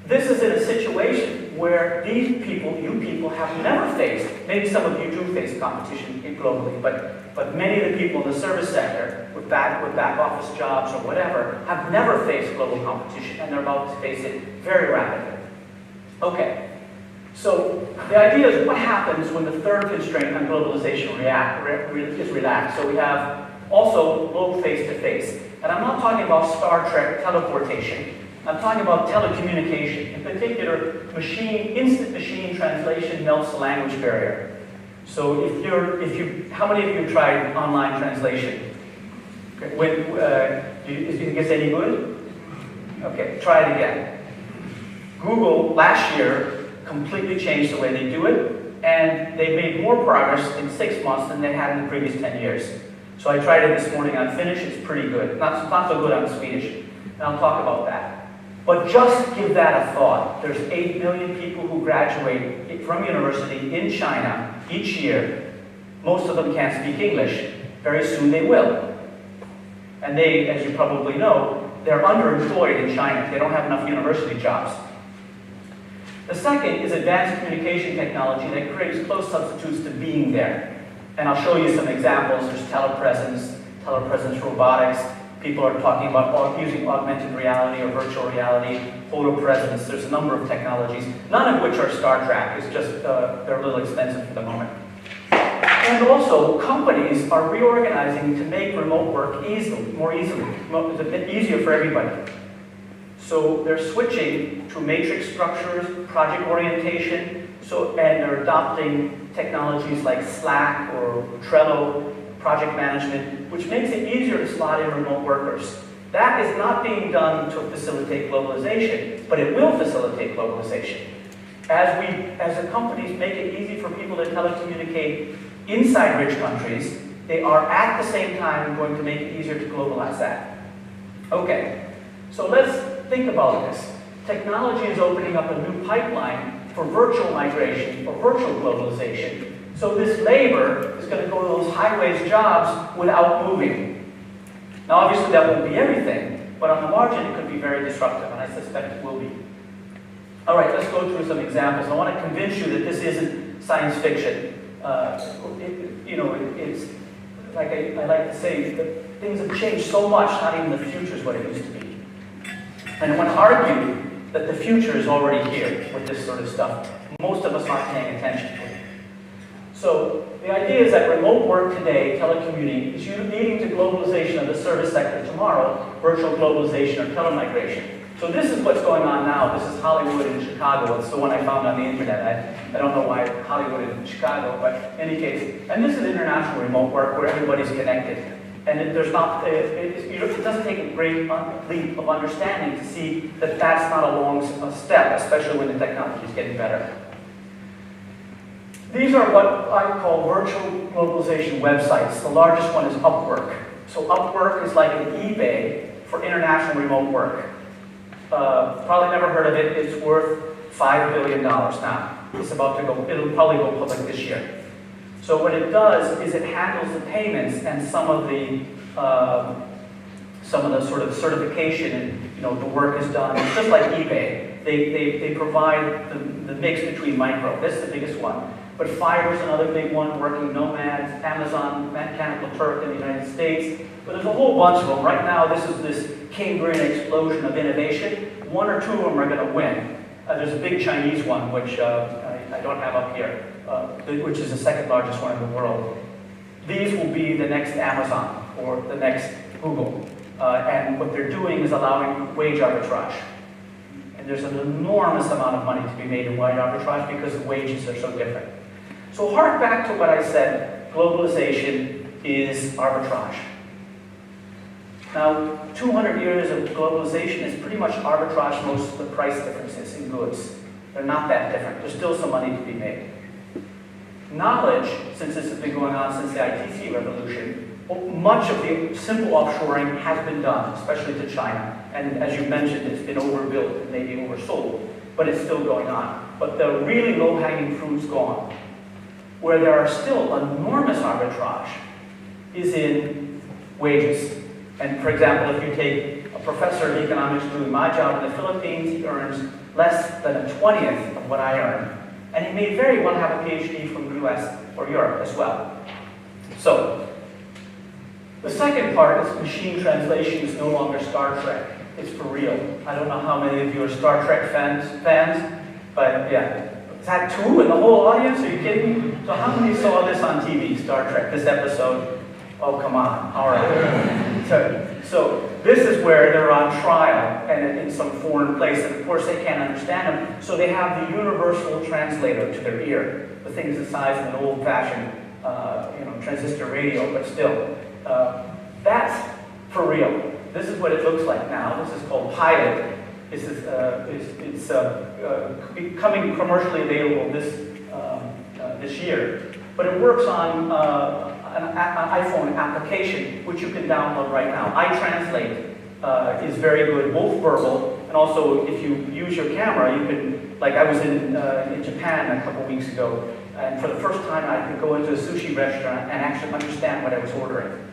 This is in a situation where these people, you people, have never faced, maybe some of you do face competition globally, but many of the people in the service sector with back office jobs or whatever have never faced global competition, and they're about to face it very rapidly. Okay, so the idea is what happens when the third constraint on globalization is relaxed. So we have also low face-to-face. And I'm not talking about Star Trek teleportation. I'm talking about telecommunication. In particular, instant machine translation melts the language barrier. So how many of you have tried online translation? Okay. Do you think it's any good? Okay, try it again. Google last year completely changed the way they do it, and they made more progress in 6 months than they had in the previous 10 years. So I tried it this morning on Finnish. It's pretty good. Not so good on Swedish, and I'll talk about that. But just give that a thought. There's 8 million people who graduate from university in China each year. Most of them can't speak English. Very soon they will. And they, as you probably know, they're underemployed in China. They don't have enough university jobs. The second is advanced communication technology that creates close substitutes to being there. And I'll show you some examples. There's telepresence robotics. People are talking about using augmented reality or virtual reality, photopresence. There's a number of technologies, none of which are Star Trek. It's just they're a little expensive for the moment. And also, companies are reorganizing to make remote work more easily. It's a bit easier for everybody. So they're switching to matrix structures, project orientation, and they're adopting technologies like Slack or Trello, project management, which makes it easier to slot in remote workers. That is not being done to facilitate globalization, but it will facilitate globalization. As the companies make it easy for people to telecommunicate inside rich countries, they are at the same time going to make it easier to globalize that. Okay, so let's think about this. Technology is opening up a new pipeline for virtual migration, or virtual globalization. So this labor is going to go to those high-wage jobs without moving. Now obviously that won't be everything, but on the margin it could be very disruptive, and I suspect it will be. All right, let's go through some examples. I want to convince you that this isn't science fiction. It's like I like to say, that things have changed so much, not even the future is what it used to be. And I want to argue that the future is already here with this sort of stuff. Most of us aren't paying attention to it. So the idea is that remote work today, telecommuting, is leading to globalization of the service sector tomorrow, virtual globalization or telemigration. So this is what's going on now. This is Hollywood in Chicago. It's the one I found on the internet. I don't know why Hollywood in Chicago, but in any case. And this is international remote work where everybody's connected. And it doesn't take a great leap of understanding to see that that's not a long step, especially when the technology is getting better. These are what I call virtual globalization websites. The largest one is Upwork. So Upwork is like an eBay for international remote work. Probably never heard of it. It's worth $5 billion now. It's about to go, it'll probably go public this year. So what it does is it handles the payments and some of the sort of certification and the work is done. It's just like eBay. They provide the mix between micro. This is the biggest one. But Fiverr's another big one, Working Nomads, Amazon, Mechanical Turk in the United States. But there's a whole bunch of them. Right now, this is this Cambrian explosion of innovation. One or two of them are going to win. There's a big Chinese one, which I don't have up here, which is the second largest one in the world. These will be the next Amazon or the next Google. And what they're doing is allowing wage arbitrage. And there's an enormous amount of money to be made in wage arbitrage because the wages are so different. So hark back to what I said, globalization is arbitrage. Now, 200 years of globalization is pretty much arbitrage most of the price differences in goods. They're not that different. There's still some money to be made. Knowledge, since this has been going on since the ITC revolution, much of the simple offshoring has been done, especially to China. And as you mentioned, it's been overbuilt and maybe oversold, but it's still going on. But the really low-hanging fruit's gone. Where there are still enormous arbitrage is in wages. And for example, if you take a professor of economics doing my job in the Philippines, he earns less than a 20th of what I earn. And he may very well have a PhD from the US or Europe as well. So, the second part is machine translation is no longer Star Trek. It's for real. I don't know how many of you are Star Trek fans, but yeah. Is that two in the whole audience? Are you kidding me? So how many saw this on TV, Star Trek, this episode? Oh, come on. All right. So this is where they're on trial and in some foreign place, and of course they can't understand them, so they have the universal translator to their ear. The thing's the size of an old-fashioned transistor radio, but still. That's for real. This is what it looks like now. This is called Pilot. It's becoming commercially available this year. But it works on an iPhone application, which you can download right now. iTranslate is very good, both verbal, and also if you use your camera, you can, like I was in Japan a couple weeks ago, and for the first time I could go into a sushi restaurant and actually understand what I was ordering.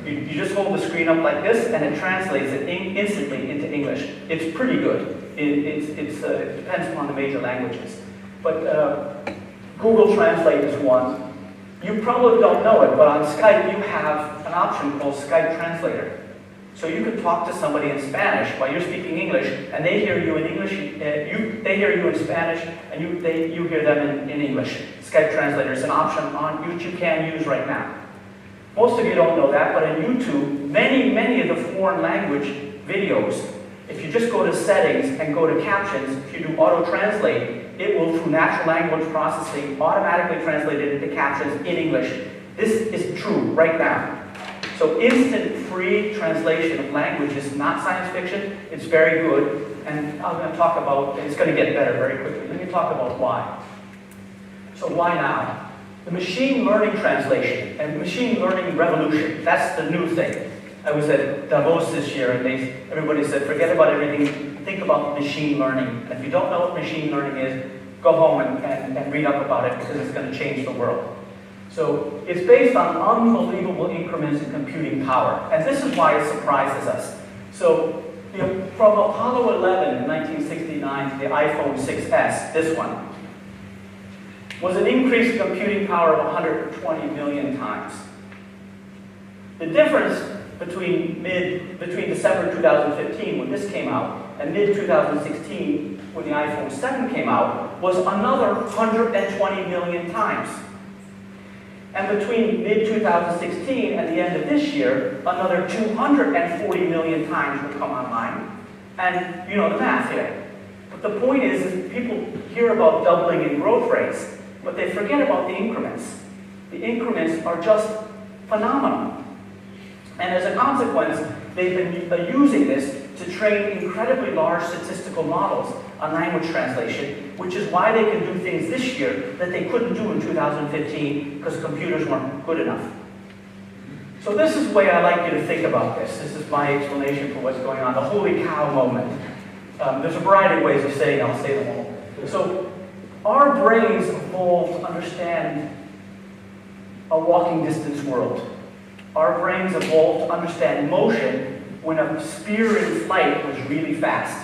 You just hold the screen up like this, and it translates it instantly into English. It's pretty good. It depends upon the major languages. But Google Translate is one. You probably don't know it, but on Skype you have an option called Skype Translator. So you can talk to somebody in Spanish while you're speaking English, and they hear you in English. They hear you in Spanish, and you hear them in English. Skype Translator is an option which you can use right now. Most of you don't know that, but on YouTube, many of the foreign language videos, if you just go to settings and go to captions, if you do auto-translate, it will, through natural language processing, automatically translate it into captions in English. This is true right now. So instant free translation of language is not science fiction, it's very good, and I'm going to talk about, it's going to get better very quickly. Let me talk about why. So why now? The machine learning translation and machine learning revolution, that's the new thing. I was at Davos this year and everybody said, forget about everything, think about machine learning. And if you don't know what machine learning is, go home and read up about it because it's going to change the world. So it's based on unbelievable increments in computing power. And this is why it surprises us. So from Apollo 11 in 1969 to the iPhone 6S, this one, was an increase in computing power of 120 million times. The difference between December 2015, when this came out, and mid-2016, when the iPhone 7 came out, was another 120 million times. And between mid-2016 and the end of this year, another 240 million times will come online. And you know the math here. But the point is people hear about doubling in growth rates, but they forget about the increments. The increments are just phenomenal. And as a consequence, they've been using this to train incredibly large statistical models on language translation, which is why they can do things this year that they couldn't do in 2015 because computers weren't good enough. So this is the way I like you to think about this. This is my explanation for what's going on, the holy cow moment. There's a variety of ways of saying it, I'll say them all. So our brains evolved to understand a walking distance world. Our brains evolved to understand motion when a spear in flight was really fast.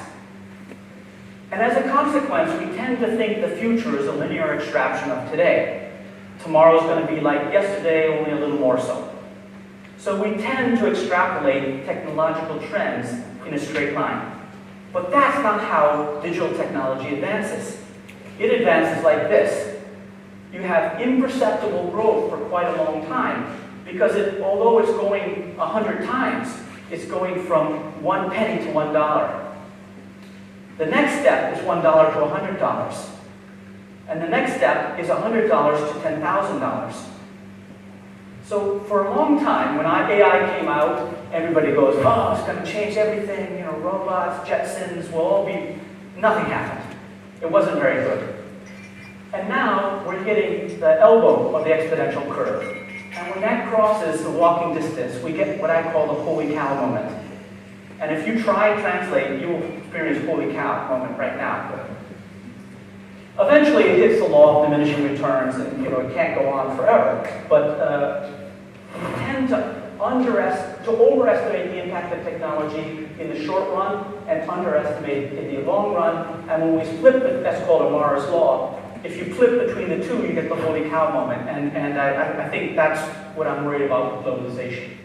And as a consequence, we tend to think the future is a linear extraction of today. Tomorrow's going to be like yesterday, only a little more so. So we tend to extrapolate technological trends in a straight line. But that's not how digital technology advances. It advances like this. You have imperceptible growth for quite a long time, because although it's going 100 times, it's going from 1 penny to $1. The next step is $1 to $100. And the next step is $100 to $10,000. So for a long time, when AI came out, everybody goes, oh, it's going to change everything, you know, robots, Jetsons, will all be... Nothing happened. It wasn't very good. And now we're hitting the elbow of the exponential curve. And when that crosses the walking distance, we get what I call the holy cow moment. And if you try and translate, you will experience holy cow moment right now. Eventually it hits the law of diminishing returns, and you know it can't go on forever. But we tend to overestimate the impact of technology in the short run and underestimate it in the long run. And when we flip it, that's called Amara's law. If you flip between the two, you get the holy cow moment. And I think that's what I'm worried about with globalization.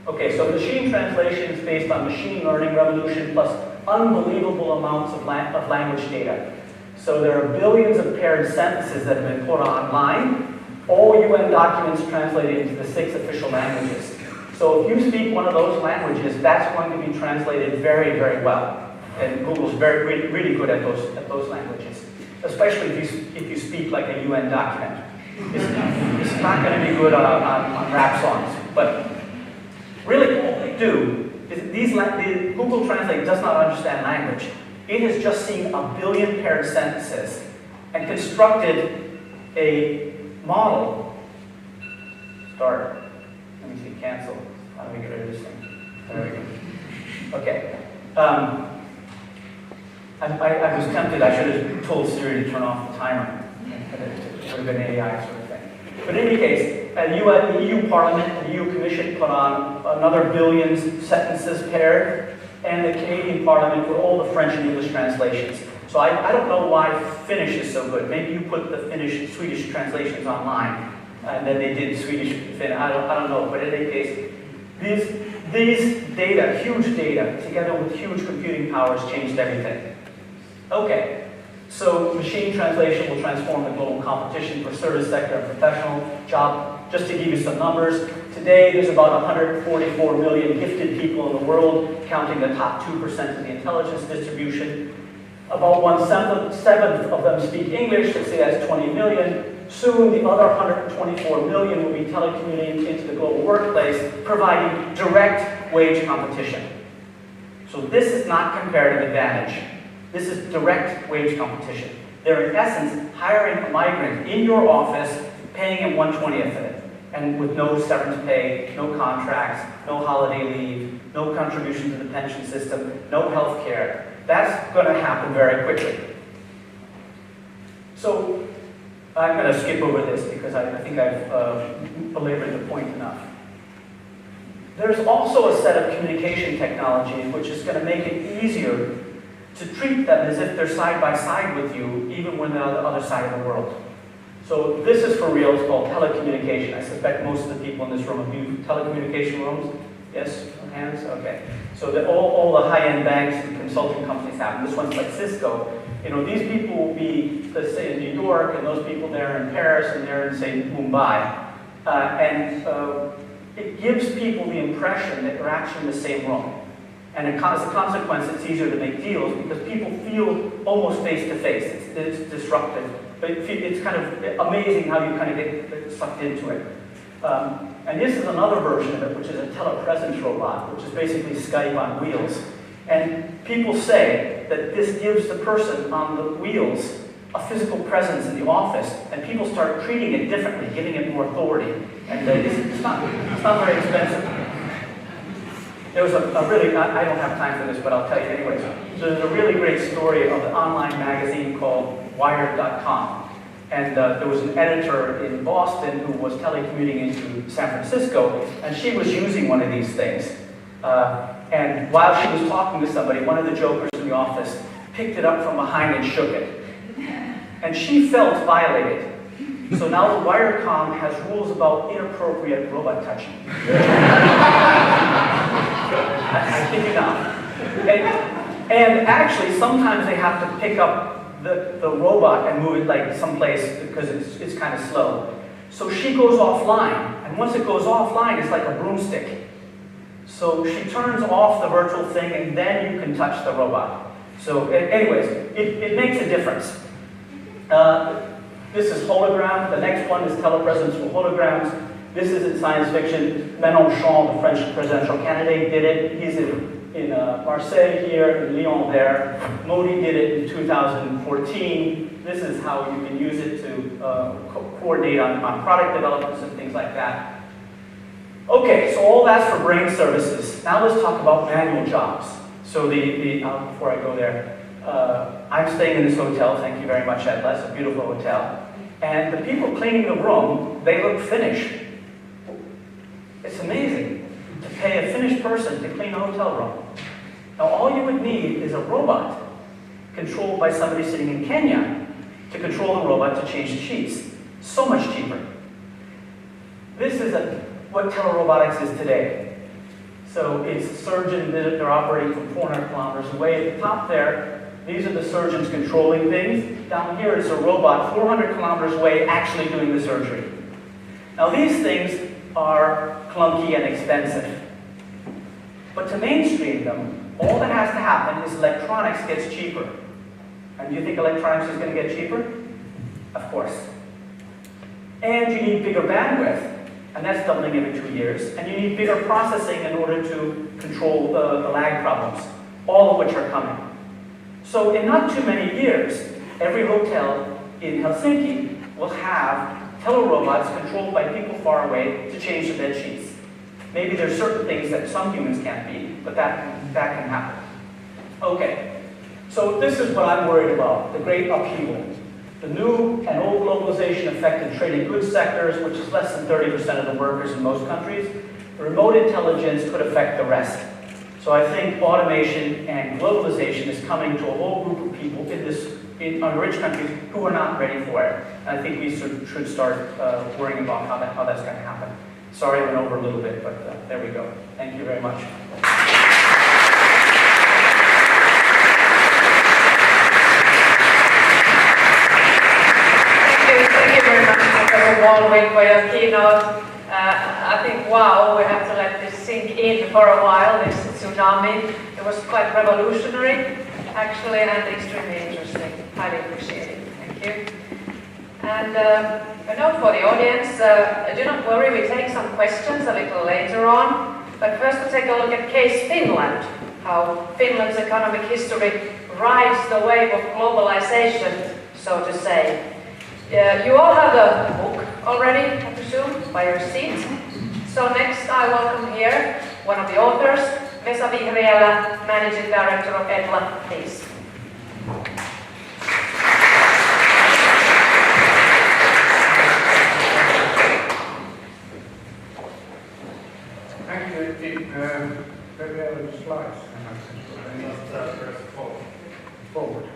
Okay, so machine translation is based on machine learning revolution plus unbelievable amounts of language data. So there are billions of paired sentences that have been put online, all UN documents translated into the 6 official languages. So if you speak one of those languages, that's going to be translated very, very well. And Google's really good at those languages. Especially if you speak like a UN document. It's not going to be good on rap songs. But really, all they do is Google Translate does not understand language. It has just seen a billion paired sentences and constructed a model. Start. Let me see, cancel. How do we get rid of this thing? There we go. Okay. I was tempted, I should have told Siri to turn off the timer. It would have been AI sort of thing. But in any case, the EU Parliament and the EU Commission put on another billion sentences paired, and the Canadian Parliament put all the French and English translations. So I don't know why Finnish is so good. Maybe you put the Swedish translations online, and then they did Swedish, Finnish, I don't know. But in any case, these data, huge data, together with huge computing powers, changed everything. Okay, so machine translation will transform the global competition for service sector and professional job. Just to give you some numbers, today there's about 144 million gifted people in the world, counting the top 2% of the intelligence distribution. About 1/7 of them speak English, let's say that's 20 million. Soon the other 124 million will be telecommuting into the global workplace, providing direct wage competition. So this is not comparative advantage. This is direct wage competition. They're in essence hiring a migrant in your office, paying him 1/20th of it, and with no severance pay, no contracts, no holiday leave, no contribution to the pension system, no health care. That's going to happen very quickly. So I'm going to skip over this because I think I've belabored the point enough. There's also a set of communication technologies which is going to make it easier to treat them as if they're side by side with you, even when they're on the other side of the world. So this is for real, it's called telecommunication. I suspect most of the people in this room have used telecommunication rooms. Yes? Hands? Okay. So that all the high-end banks and consulting companies have them. This one's like Cisco. You know, these people will be, let's say, in New York, and those people there in Paris, and they're in, say, Mumbai. It gives people the impression that you're actually in the same room. And as a consequence, it's easier to make deals because people feel almost face-to-face. It's disruptive. But it's kind of amazing how you kind of get sucked into it. And this is another version of it, which is a telepresence robot, which is basically Skype on wheels. And people say that this gives the person on the wheels a physical presence in the office, and people start treating it differently, giving it more authority. And it's not very expensive. There was a really, I don't have time for this, but I'll tell you anyways. So there's a really great story of an online magazine called Wired.com. And there was an editor in Boston who was telecommuting into San Francisco, and she was using one of these things. And while she was talking to somebody, one of the jokers in the office picked it up from behind and shook it. And she felt violated. So now the Wirecom has rules about inappropriate robot touching. I kid you not. And actually, sometimes they have to pick up the robot and move it like someplace because it's kind of slow. So she goes offline, and once it goes offline, it's like a broomstick. So she turns off the virtual thing, and then you can touch the robot. So anyways, it makes a difference. This is hologram. The next one is telepresence for holograms. This is in science fiction. Mélenchon, the French presidential candidate, did it. He's in Marseille here, in Lyon there. Modi did it in 2014. This is how you can use it to coordinate on product developments and things like that. Okay, so all that's for brain services. Now let's talk about manual jobs. So before I go there, I'm staying in this hotel, thank you very much, ETLA. It's a beautiful hotel. And the people cleaning the room, they look Finnish. It's amazing to pay a Finnish person to clean a hotel room. Now all you would need is a robot controlled by somebody sitting in Kenya to control the robot to change the sheets. So much cheaper. This is what telerobotics is today. So it's a surgeon, they're operating from 400 kilometers away. At the top there, these are the surgeons controlling things. Down here is a robot 400 kilometers away actually doing the surgery. Now these things are clunky and expensive. But to mainstream them, all that has to happen is electronics gets cheaper. And do you think electronics is going to get cheaper? Of course. And you need bigger bandwidth. And that's doubling every 2 years. And you need bigger processing in order to control the lag problems, all of which are coming. So in not too many years, every hotel in Helsinki will have telerobots controlled by people far away to change the bed sheets. Maybe there's certain things that some humans can't be, but that can happen. Okay, so this is what I'm worried about, the great upheaval. The new and old globalization affected trade and goods sectors, which is less than 30% of the workers in most countries. The remote intelligence could affect the rest. So I think automation and globalization is coming to a whole group of people in rich countries who are not ready for it. And I think we should start worrying about how that's going to happen. Sorry I went over a little bit, but there we go. Thank you very much. Thank you very much, Professor Baldwin, for your keynote. I think, wow, we have to let this sink in for a while, this tsunami. It was quite revolutionary, actually, and extremely interesting. Highly appreciated. Thank you. And a note for the audience, do not worry, we take some questions a little later on. But first we'll take a look at Case Finland, how Finland's economic history rides the wave of globalization, so to say. You all have the book already, I presume, by your seat. So next I welcome here one of the authors, Vesa Vihriälä, Managing Director of ETLA, please. Thank you. Very early slides. Forward.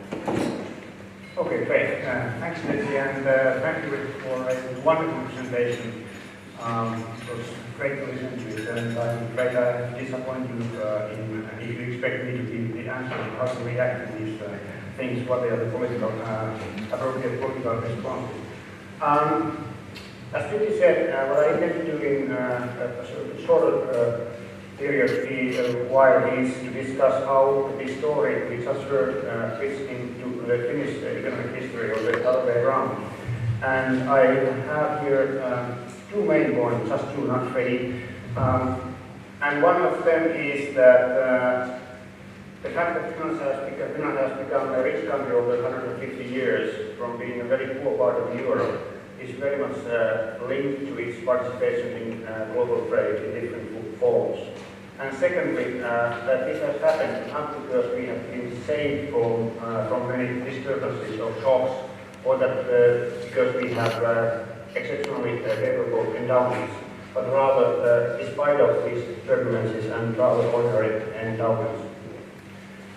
Okay, great. Thanks, Lizzie, and thank you for a wonderful presentation. It was great to listen to it, and I'm afraid I disappoint you if you expect me to give the answer to how to react to these things, what they are the appropriate political responses. As Titi said, what I intend to do in a shorter period while is to discuss how the story we just heard fits into the Finnish economic history, or the other way around. And I have here two main points, just two, not three. And one of them is that the fact that Finland has become a rich country over 150 years from being a very poor part of Europe is very much linked to its participation in global trade in different forms. And secondly, that this has happened not because we have been saved from many disturbances or shocks, or that because we have exceptionally favorable endowments, but rather despite of these turbulences and rather ordinary endowments.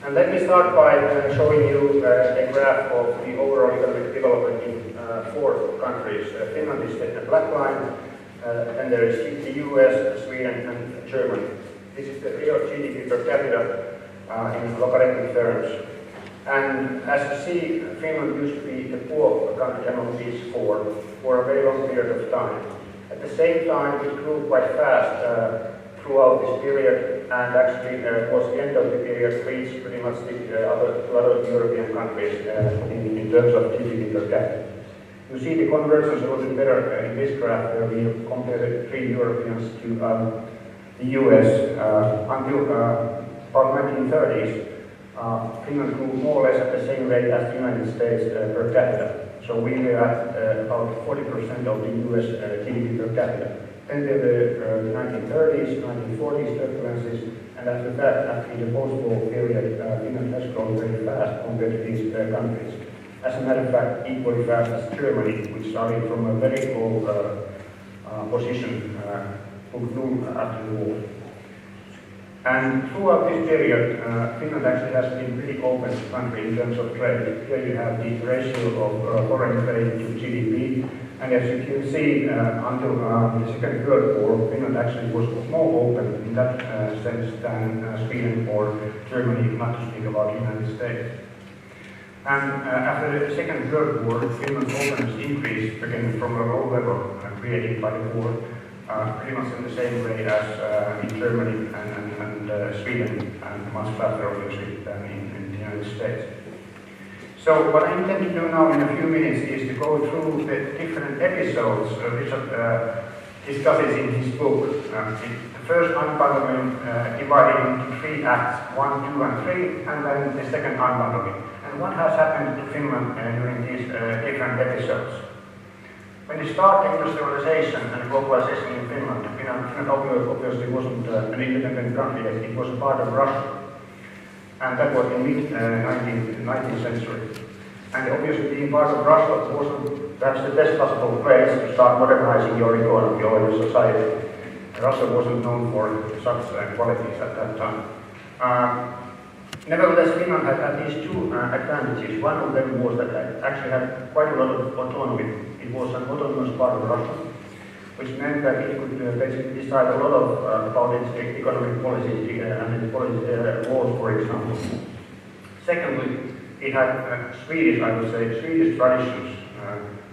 And let me start by showing you a graph of the overall economic development in four countries. Finland is the black line, and there is the US, Sweden, and Germany. This is the real GDP per capita in logarithmic terms. And as you see, Finland used to be the poor country among these four for a very long period of time. At the same time, it grew quite fast throughout this period, and actually towards the end of the period reached pretty much the other European countries in terms of GDP per capita. You see the conversions a little bit better in this graph, where we compare the three Europeans to the US. Until about 1930s, Finland grew more or less at the same rate as the United States per capita. So we were at about 40% of the US GDP per capita. Then there were the 1930s, 1940s turbulences, and after that, after the post-war period, Finland has grown very fast compared to these countries. As a matter of fact, equally fast as Germany, which started from a very low position after the war. And throughout this period, Finland actually has been a pretty open country in terms of trade. Here you have the ratio of foreign trade to GDP. And as you can see, until the Second World War, Finland actually was more open in that sense than Sweden or Germany, not to speak about the United States. And after the Second World War, Finland's openness increased again from a low level created by the war, pretty much in the same way as in Germany and Sweden, and much faster obviously than in the United States. So what I intend to do now in a few minutes is to go through the different episodes Richard discusses in his book. The first unbundling divided into three acts, 1, 2, and 3, and then the second unbundling. And what has happened to Finland during these different episodes? When you start industrialization and globalization in Finland, Finland obviously wasn't an independent country, it was a part of Russia. And that was in mid-19th century. And obviously being part of Russia wasn't perhaps the best possible place to start modernizing your economy or your society. Russia wasn't known for such qualities at that time. Nevertheless, Finland had at least two advantages. One of them was that it actually had quite a lot of autonomy. It was an autonomous part of Russia, which meant that it could basically decide a lot about its economic policies and its laws, for example. Secondly, it had Swedish, I would say, Swedish traditions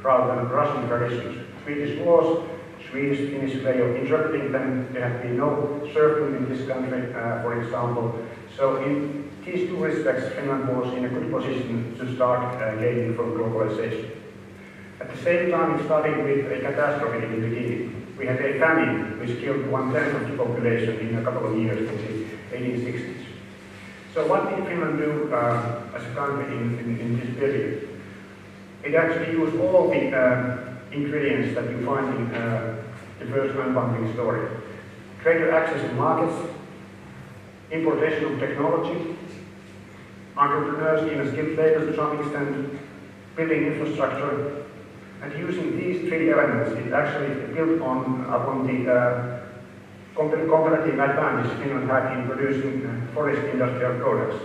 rather than Russian traditions. Swedish laws, Swedish-Finnish way of interpreting them. There had been no serfdom in this country, for example. So in these two respects, Finland was in a good position to start gaining from globalization. At the same time, it started with a catastrophe in the beginning. We had a famine which killed 1/10 of the population in a couple of years in the 1860s. So what did Finland do as a country in this period? It actually used all the ingredients that you find in the first unbundling story. Greater access to markets, importation of technology, entrepreneurs in a skilled labor to some extent, building infrastructure, and using these three elements, it actually built upon the comparative advantage Finland had in producing forest industrial products,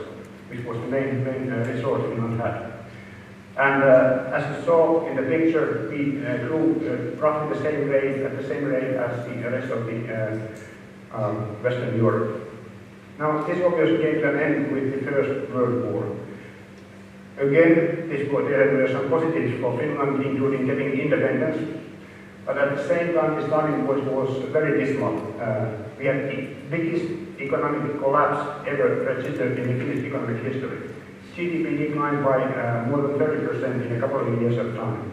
which was the main resource Finland had. And as you saw in the picture, we grew roughly at the same rate as the rest of the Western Europe. Now, this obviously came to an end with the First World War. Again, there were some positives for Finland, including getting independence, But at the same time, the starting point was very dismal. We had the biggest economic collapse ever registered in the Finnish economic history. GDP declined by more than 30% in a couple of years of time.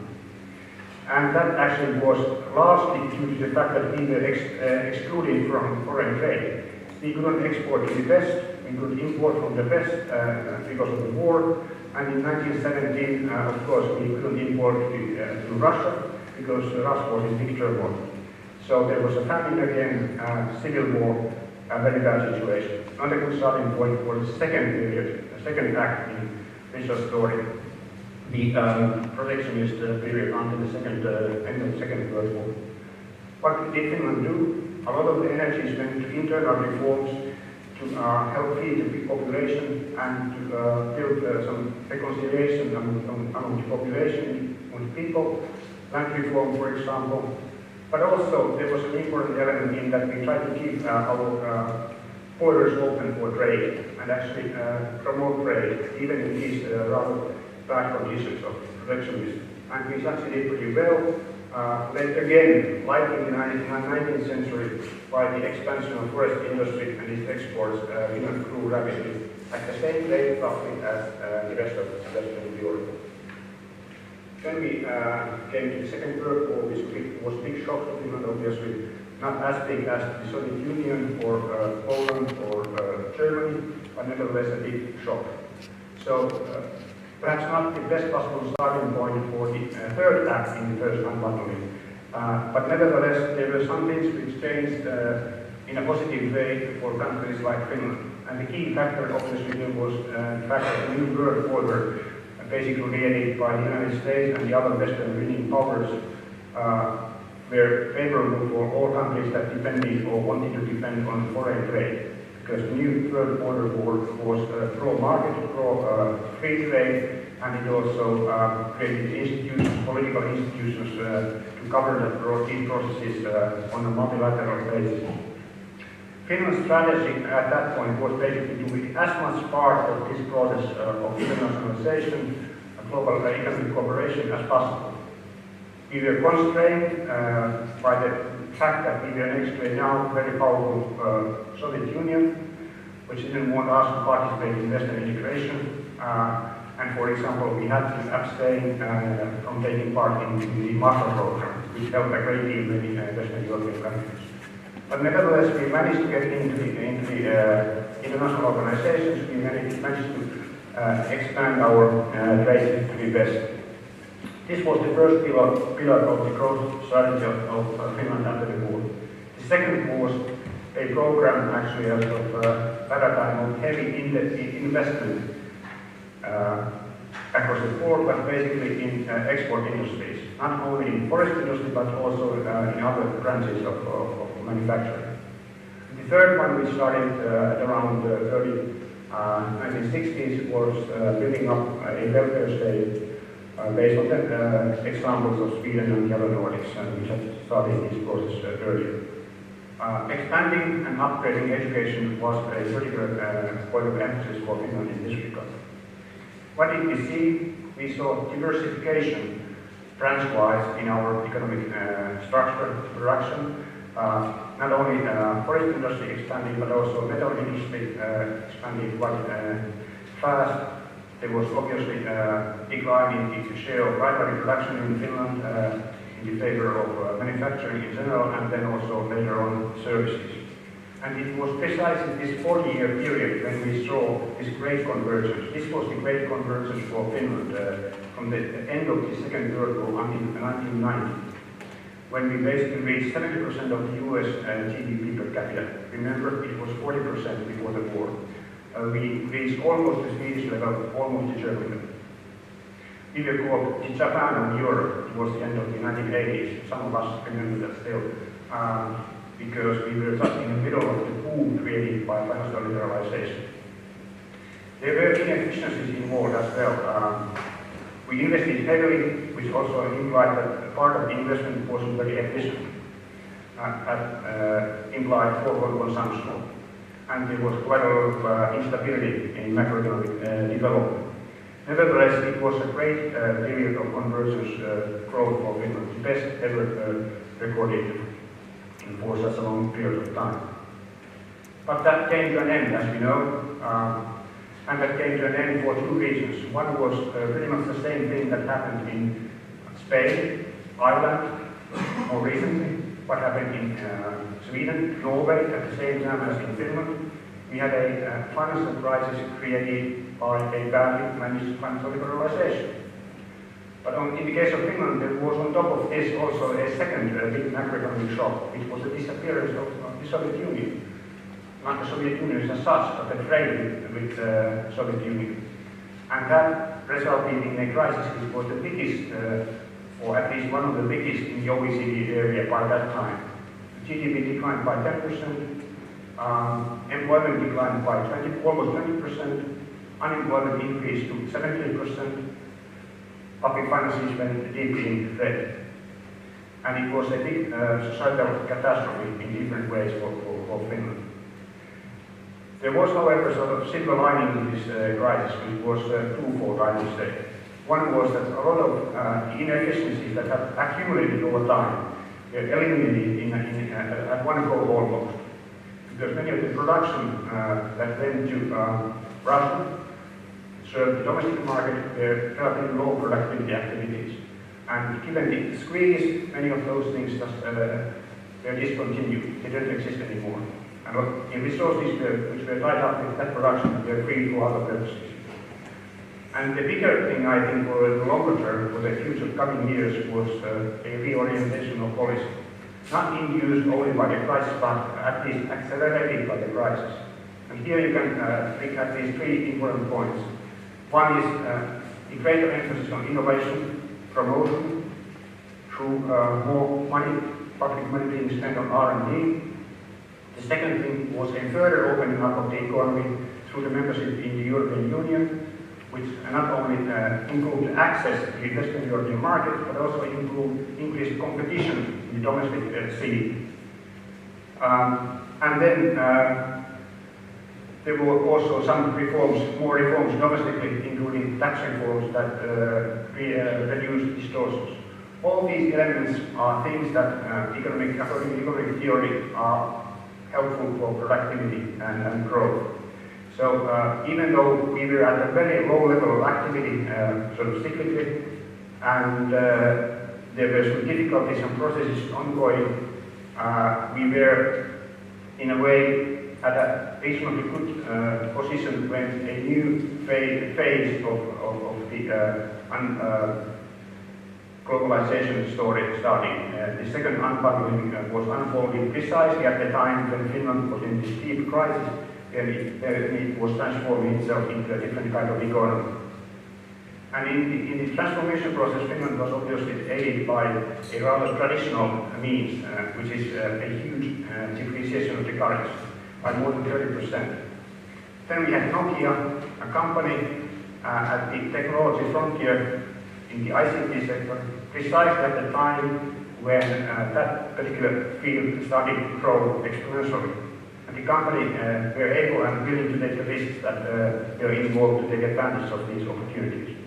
And that actually was largely due to the fact that we were excluded from foreign trade. We couldn't export to the West, we could import from the West because of the war. And in 1917, of course, we couldn't import to Russia because Russia was in big turmoil. So there was a famine again, civil war, a very bad situation. Not a good starting point for the second period, the second act in Richard's story, the protectionist period until the end of the Second World War. What did Finland do? A lot of the energies went to internal reforms to help feed the population and to build some reconciliation among the population, with people, land reform, for example. But also, there was an important element in that we tried to keep our borders open for trade and actually promote trade, even in these rather bad conditions of protectionism. And we succeeded pretty well. Led again, like in the 19th century, by the expansion of forest industry and its exports, Finland grew rapidly at the same rate roughly as the rest of Western Europe. Then we came to the Second World War, which was a big shock to Finland, obviously, not as big as the Soviet Union or Poland or Germany, but nevertheless a big shock. So perhaps not the best possible starting point for the third act in the first unbundling. But nevertheless, there were some things which changed in a positive way for countries like Finland. And the key factor, obviously, there was the fact that the new world order, basically created by the United States and the other Western winning powers, were favorable for all countries that depended or wanted to depend on foreign trade. Because the new world order was pro-market, pro-free trade, and it also created institutions, political institutions, to cover these processes on a multilateral basis. Finland's strategy at that point was basically to be as much part of this process of internationalization, global economic cooperation as possible. We were constrained by the fact that we were next to a now very powerful Soviet Union, which didn't want us to participate in Western integration. And for example, we had to abstain from taking part in the Marshall Program, which helped a great deal in Western European countries. But nevertheless, we managed to get into the international organizations. We managed to expand our trade to the West. This was the first pillar of the growth strategy of Finland after the war. The second was a program actually as of paradigm of heavy investment across the board, but basically in export industries, not only in forest industry but also in other branches of manufacturing. The third one we started at around 1960s was building up a welfare state based on the examples of Sweden and the other Nordics, which had started this process earlier. Expanding and upgrading education was a particular point of emphasis for Finland in this regard. What did we see? We saw diversification branch-wise in our economic structure, production. Not only forest industry expanding, but also metal industry expanding quite fast. There was obviously a decline in the share of primary production in Finland in favor of manufacturing in general, and then also later on services. And it was precisely this 40-year period when we saw this great convergence. This was the great convergence for Finland from the end of the Second World War until 1990, when we basically reached 70% of the US GDP per capita. Remember, it was 40% before the war. We reached almost the Swedish level, almost the German level. We were called the Japan of Europe towards the end of the 1980s. Some of us remember that still, because we were just in the middle of the boom created by financial liberalization. There were inefficiencies involved as well. We invested heavily, which also implied that part of the investment wasn't very efficient, implied foregone consumption. And there was quite a lot of instability in macroeconomic development. Nevertheless, it was a great period of convergence growth for Finland, the best ever recorded for such a long period of time. But that came to an end, as we know, and that came to an end for two reasons. One was pretty much the same thing that happened in Spain, Ireland, more recently, what happened in Sweden, Norway, at the same time as in Finland. We had a financial crisis created by a badly managed financial liberalization. But in the case of Finland, there was on top of this also a second big macroeconomic shock, which was the disappearance of the Soviet Union. Not the Soviet Union as such, but the trade with the Soviet Union. And that resulted in a crisis which was the biggest, or at least one of the biggest in the OECD area by that time. The GDP declined by 10%, employment declined by almost 20%, unemployment increased to 17%, public finances went deeply into debt. And it was a big societal catastrophe in different ways for Finland. There was, however, sort of silver lining in this crisis, which was twofold, I would say. One was that a lot of inefficiencies that had accumulated over time were eliminated at one go almost. Because many of the production that went to Russia served the domestic market were relatively low productivity activities. And given the squeeze, many of those things just were discontinued. They don't exist anymore. And the resources which were tied up with that production were free for other purposes. And the bigger thing, I think, for the longer term, for the future coming years, was a reorientation of policy. Not induced only by the crisis, but at least accelerated by the crisis. And here you can think at least three important points. One is the greater emphasis on innovation, promotion, through more money, public money being spent on R&D. The second thing was a further opening up of the economy through the membership in the European Union, which not only improved access to the Western European market, but also increased competition in the domestic scene. And then there were also some reforms, more reforms domestically, including tax reforms that reduced distortions. All these elements are things that according to economic theory are helpful for productivity and growth. So even though we were at a very low level of activity, sort of cyclically, and there were some difficulties and processes ongoing, we were in a way at a reasonably good position when a new phase of the globalization story starting. The second unbundling was unfolding precisely at the time when Finland was in this deep crisis, and it was transforming itself into a different kind of economy. And in the transformation process, Finland was obviously aided by a rather traditional means, which is a huge depreciation of the currency by more than 30%. Then we had Nokia, a company at the technology frontier in the ICT sector, precisely at the time when that particular field started to grow exponentially. And the company were able and willing to take the risks that were involved to take advantage of these opportunities.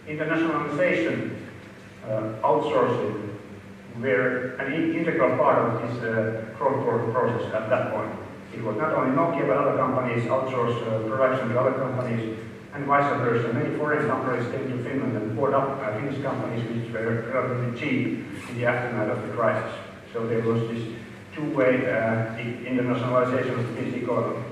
Internationalization, outsourcing, were an integral part of this growth process at that point. It was not only Nokia, but other companies outsourced production to other companies, and vice versa. Many foreign companies came to Finland and bought up Finnish companies which were relatively cheap in the aftermath of the crisis. So there was this two-way internationalization of the Finnish economy.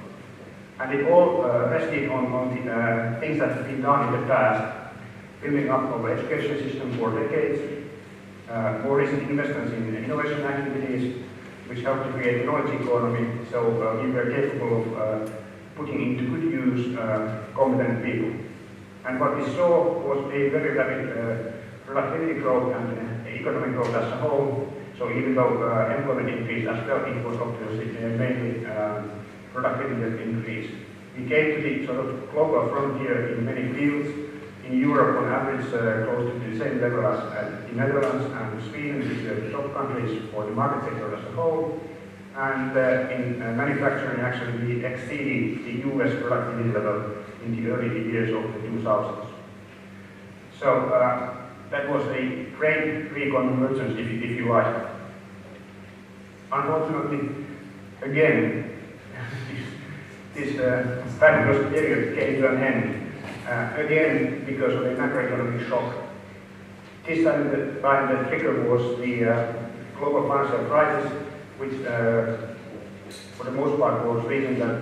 And it all rested on the things that have been done in the past, building up of education system for decades, more recent investments in innovation activities, which helped to create a knowledge economy. So we were capable of putting into good use competent people. And what we saw was a very rapid productivity growth and economic growth as a whole. So even though employment increased as well, it was obviously mainly productivity that increased. We came to the sort of global frontier in many fields. In Europe, on average, close to the same level as the Netherlands and Sweden, which are the top countries for the market sector as a whole. And in manufacturing, actually, we exceeded the US productivity level in the early years of the 2000s. So that was a great reconvergence, if you like. Unfortunately, again, this fabulous period came to an end, again because of a macroeconomic shock. This time the trigger was the global financial crisis, which for the most part was reason that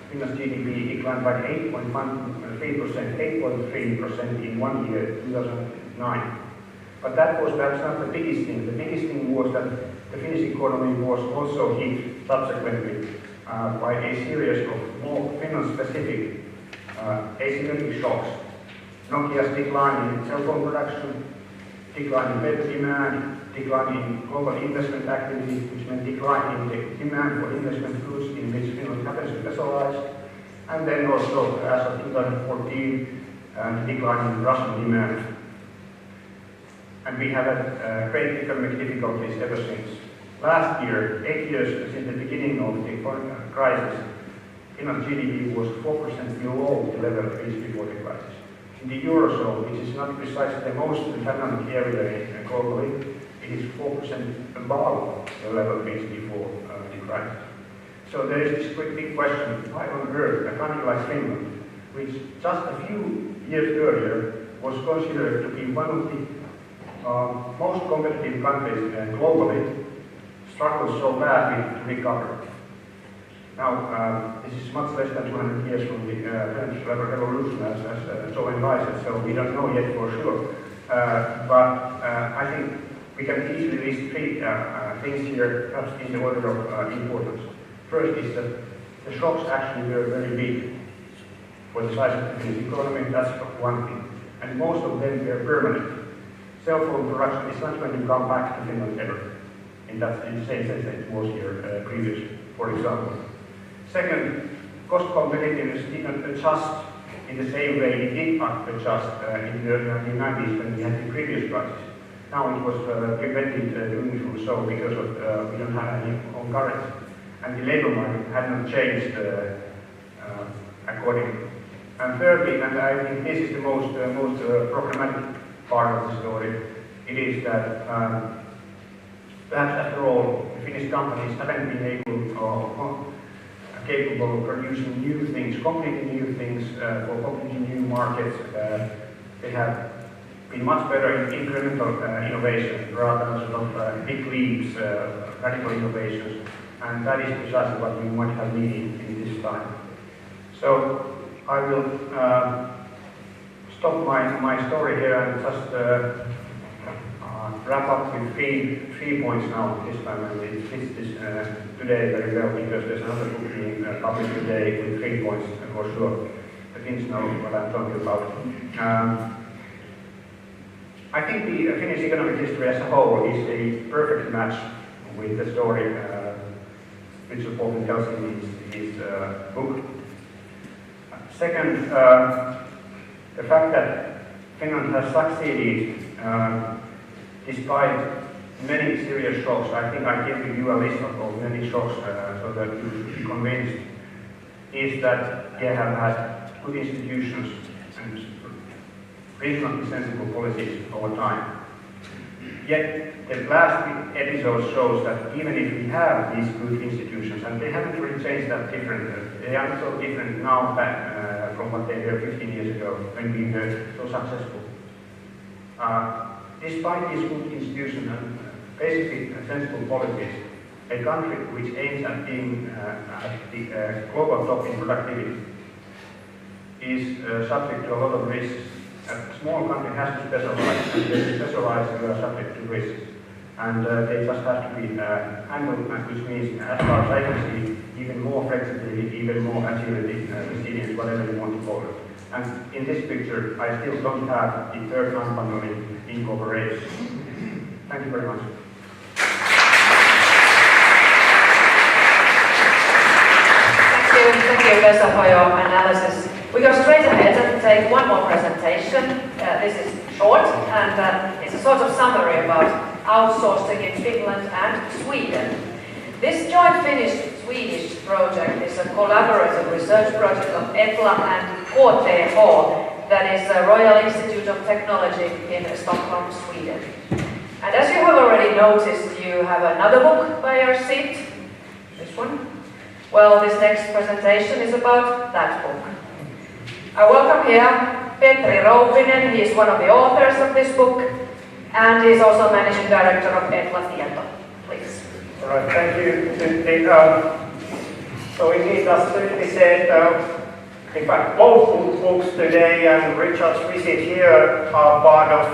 Finland's GDP declined by 8.3% in 1 year, 2009. But that was perhaps not the biggest thing. The biggest thing was that the Finnish economy was also hit subsequently by a series of more Finland-specific asymmetric shocks. Nokia's decline in cell phone production, decline in paper demand, decline in global investment activity, which meant decline in the demand for investment goods in which Finland happens to specialize, and then also, as of 2014, the decline in Russian demand. And we have had great economic difficulties ever since. Last year, 8 years since the beginning of the crisis, Finland's GDP was 4% below the level reached before the crisis. In the Eurozone, which is not precisely the most dynamic area globally, it is 4% above the level reached before the crisis. So there is this big question, why on earth a country like Finland, which just a few years earlier was considered to be one of the most competitive countries globally, struggles so badly to recover. Now, this is much less than 200 years from the French Revolution, as so invited, so we don't know yet for sure. But I think we can easily list three things here, perhaps in the order of importance. First is that the shocks actually were very big for the size of the Finnish economy. That's one thing. And most of them were permanent. Cell phone production is not going to come back to Finland ever. In the same sense that it was here previously, for example. Second, cost competitiveness did not adjust in the same way it did not adjust in the early 1990s when we had the previous crisis. Now it was prevented doing so because of we don't have any own currency. And the labor market had not changed accordingly. And thirdly, and I think this is the most problematic part of the story, it is that perhaps after all, the Finnish companies haven't been capable of producing new things, completely new things for completely new markets. They have been much better in incremental innovation rather than sort of big leaps, radical innovations. And that is precisely what we might have needed in this time. So I will stop my story here and just wrap up with three points now this time, and it fits this today very well because there's another book being published today with 3 points for sure. The Finns know what I'm talking about. I think the Finnish economic history as a whole is a perfect match with the story which Paulin tells in his book. Second, the fact that Finland has succeeded despite many serious shocks. I think I gave you a list of many shocks so that you should be convinced, is that they have had good institutions and reasonably sensible policies over time. Yet the last episode shows that even if we have these good institutions, and they haven't really changed that different, they are so different now from what they were 15 years ago when we were so successful. Despite these good institutions and basically sensible policies, a country which aims at being at the global top in productivity is subject to a lot of risks. A small country has to specialize, and they specialize subject to risks. And they just have to be handled, which means, as far as I can see, even more flexibility, even more agility, resilience, whatever you want to call it. And in this picture, I still don't have the third unbundling incorporation. Thank you very much. Thank you, Vesa, for your analysis. We go straight ahead and take one more presentation. This is short, and it's a sort of summary about outsourcing in Finland and Sweden. This joint Finnish-Swedish project is a collaborative research project of ETLA and KTH, that is Royal Institute of Technology in Stockholm, Sweden. And as you have already noticed, you have another book by your seat. This one. Well, this next presentation is about that book. I welcome here Petri Roupinen. He is one of the authors of this book, and he is also managing director of ETLA. Please. All right, thank you. So indeed, as Sylvie said, in fact, both books today and Richard's visit here are part of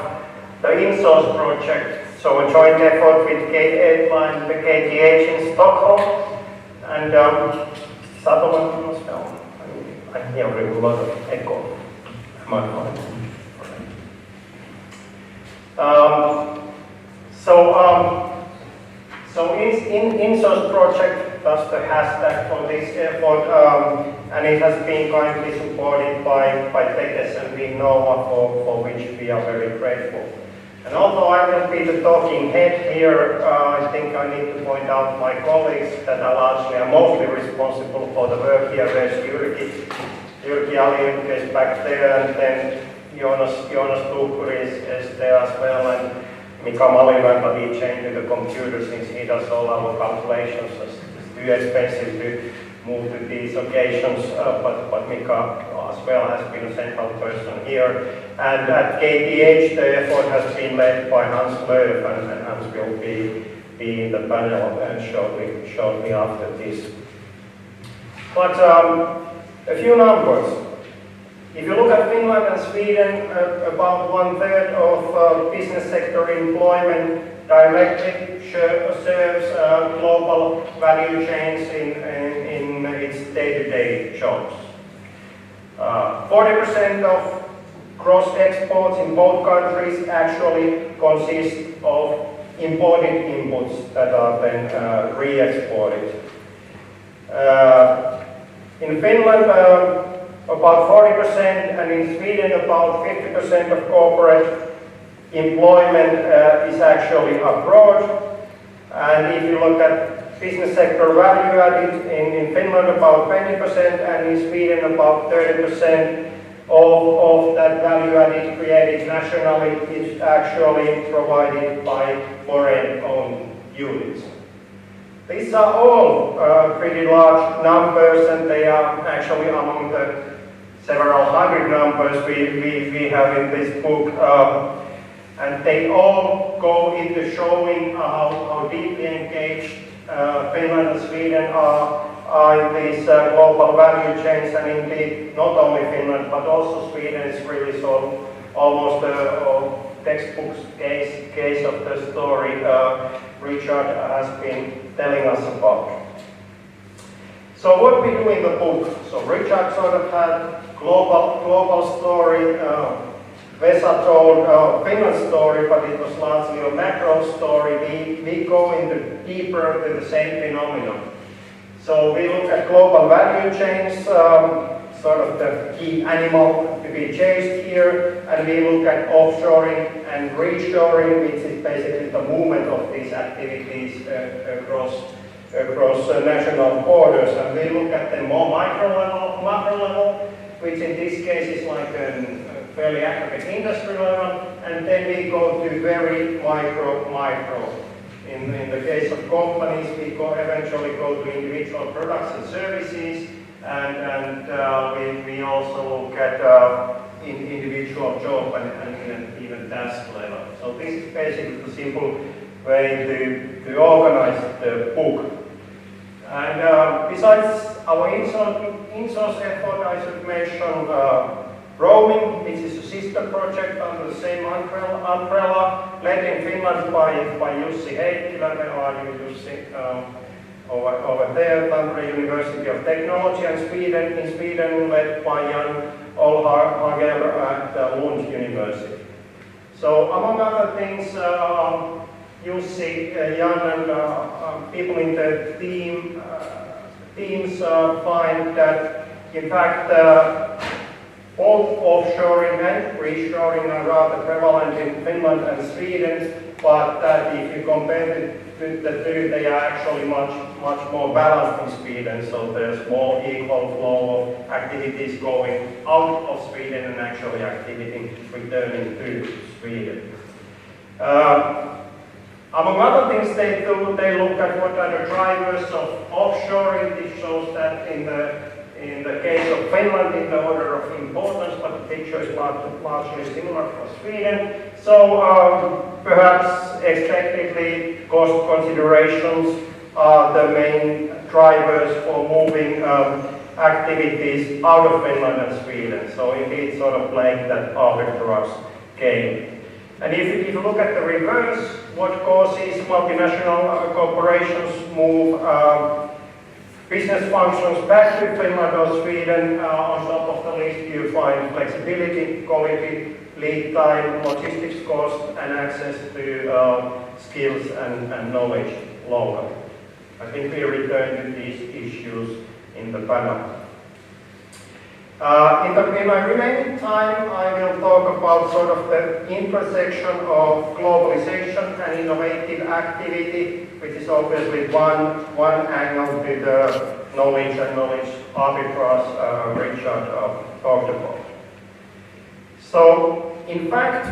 the InSource project, so a joint effort with ETLA and the KTH in Stockholm. And Satoman as well. I hear a lot of echo. So in InSource project, that's the hashtag for this effort, and it has been kindly supported by TECES and Vinnova, for which we are very grateful. And although I will be the talking head here, I think I need to point out my colleagues that are mostly responsible for the work here. There's Jyrki Aliuk is back there, and then Jonas Tuppuri is there as well, and Mika Malinen, but he changed the computer since he does all our calculations. It's too expensive to move to these occasions, but Mika as well has been a central person here. And at KTH, the effort has been led by Hans Lööf, and Hans will be in the panel shortly after this. But a few numbers. If you look at Finland and Sweden, about 1/3 of business sector employment directly serves global value chains in its day-to-day jobs. 40% of gross exports in both countries actually consist of imported inputs that are then re-exported. In Finland, about 40%, and in Sweden about 50% of corporate employment is actually abroad. And if you look at business sector value added, in Finland about 20%, and in Sweden about 30% of that value added created nationally is actually provided by foreign-owned units. These are all pretty large numbers, and they are actually among the several hundred numbers we have in this book, and they all go into showing how deeply engaged Finland and Sweden are in these global value chains, and indeed not only Finland but also Sweden is really so almost a textbook case of the story Richard has been telling us about. So what we do in the book? So Richard sort of had global story. Vesa told Finland's story, but it was largely a macro story. We go into deeper to the same phenomenon. So we look at global value chains, sort of the key animal to be chased here, and we look at offshoring and reshoring, which is basically the movement of these activities across national borders. And we look at the more macro level, which in this case is like a fairly aggregate industry level, and then we go to very micro. In the case of companies, we eventually go to individual products and services, and we also look at individual job and even task level. So this is basically the simple way to organize the book. And besides our InSource effort, I should mention roaming, which is a sister project under the same umbrella, led in Finland by Jussi Heikkilä. Where are you, Jussi? Over there, Tampere University of Technology, and in Sweden led by Jan Olhager at Lund University. So among other things, Jussi, Jan, and people in the teams find that, in fact, Both offshoring and reshoring are rather prevalent in Finland and Sweden, but that if you compare the two, they are actually much more balanced in Sweden, so there's more equal flow of activities going out of Sweden and actually activity returning to Sweden. Among other things they do, they look at what are the drivers of offshoring. This shows that in the case of Finland in the order of importance, but the picture is largely similar for Sweden. So perhaps expectedly cost considerations are the main drivers for moving activities out of Finland and Sweden. So indeed sort of playing that arbitrage game. And if you look at the reverse, what causes multinational corporations move business functions back to Finland or Sweden, on top of the list you find flexibility, quality, lead time, logistics cost, and access to skills and knowledge locally. I think we return to these issues in the panel. In my remaining time, I will talk about sort of the intersection of globalization and innovative activity, which is obviously one angle to the knowledge and knowledge arbitrage Richard talked about. So, in fact,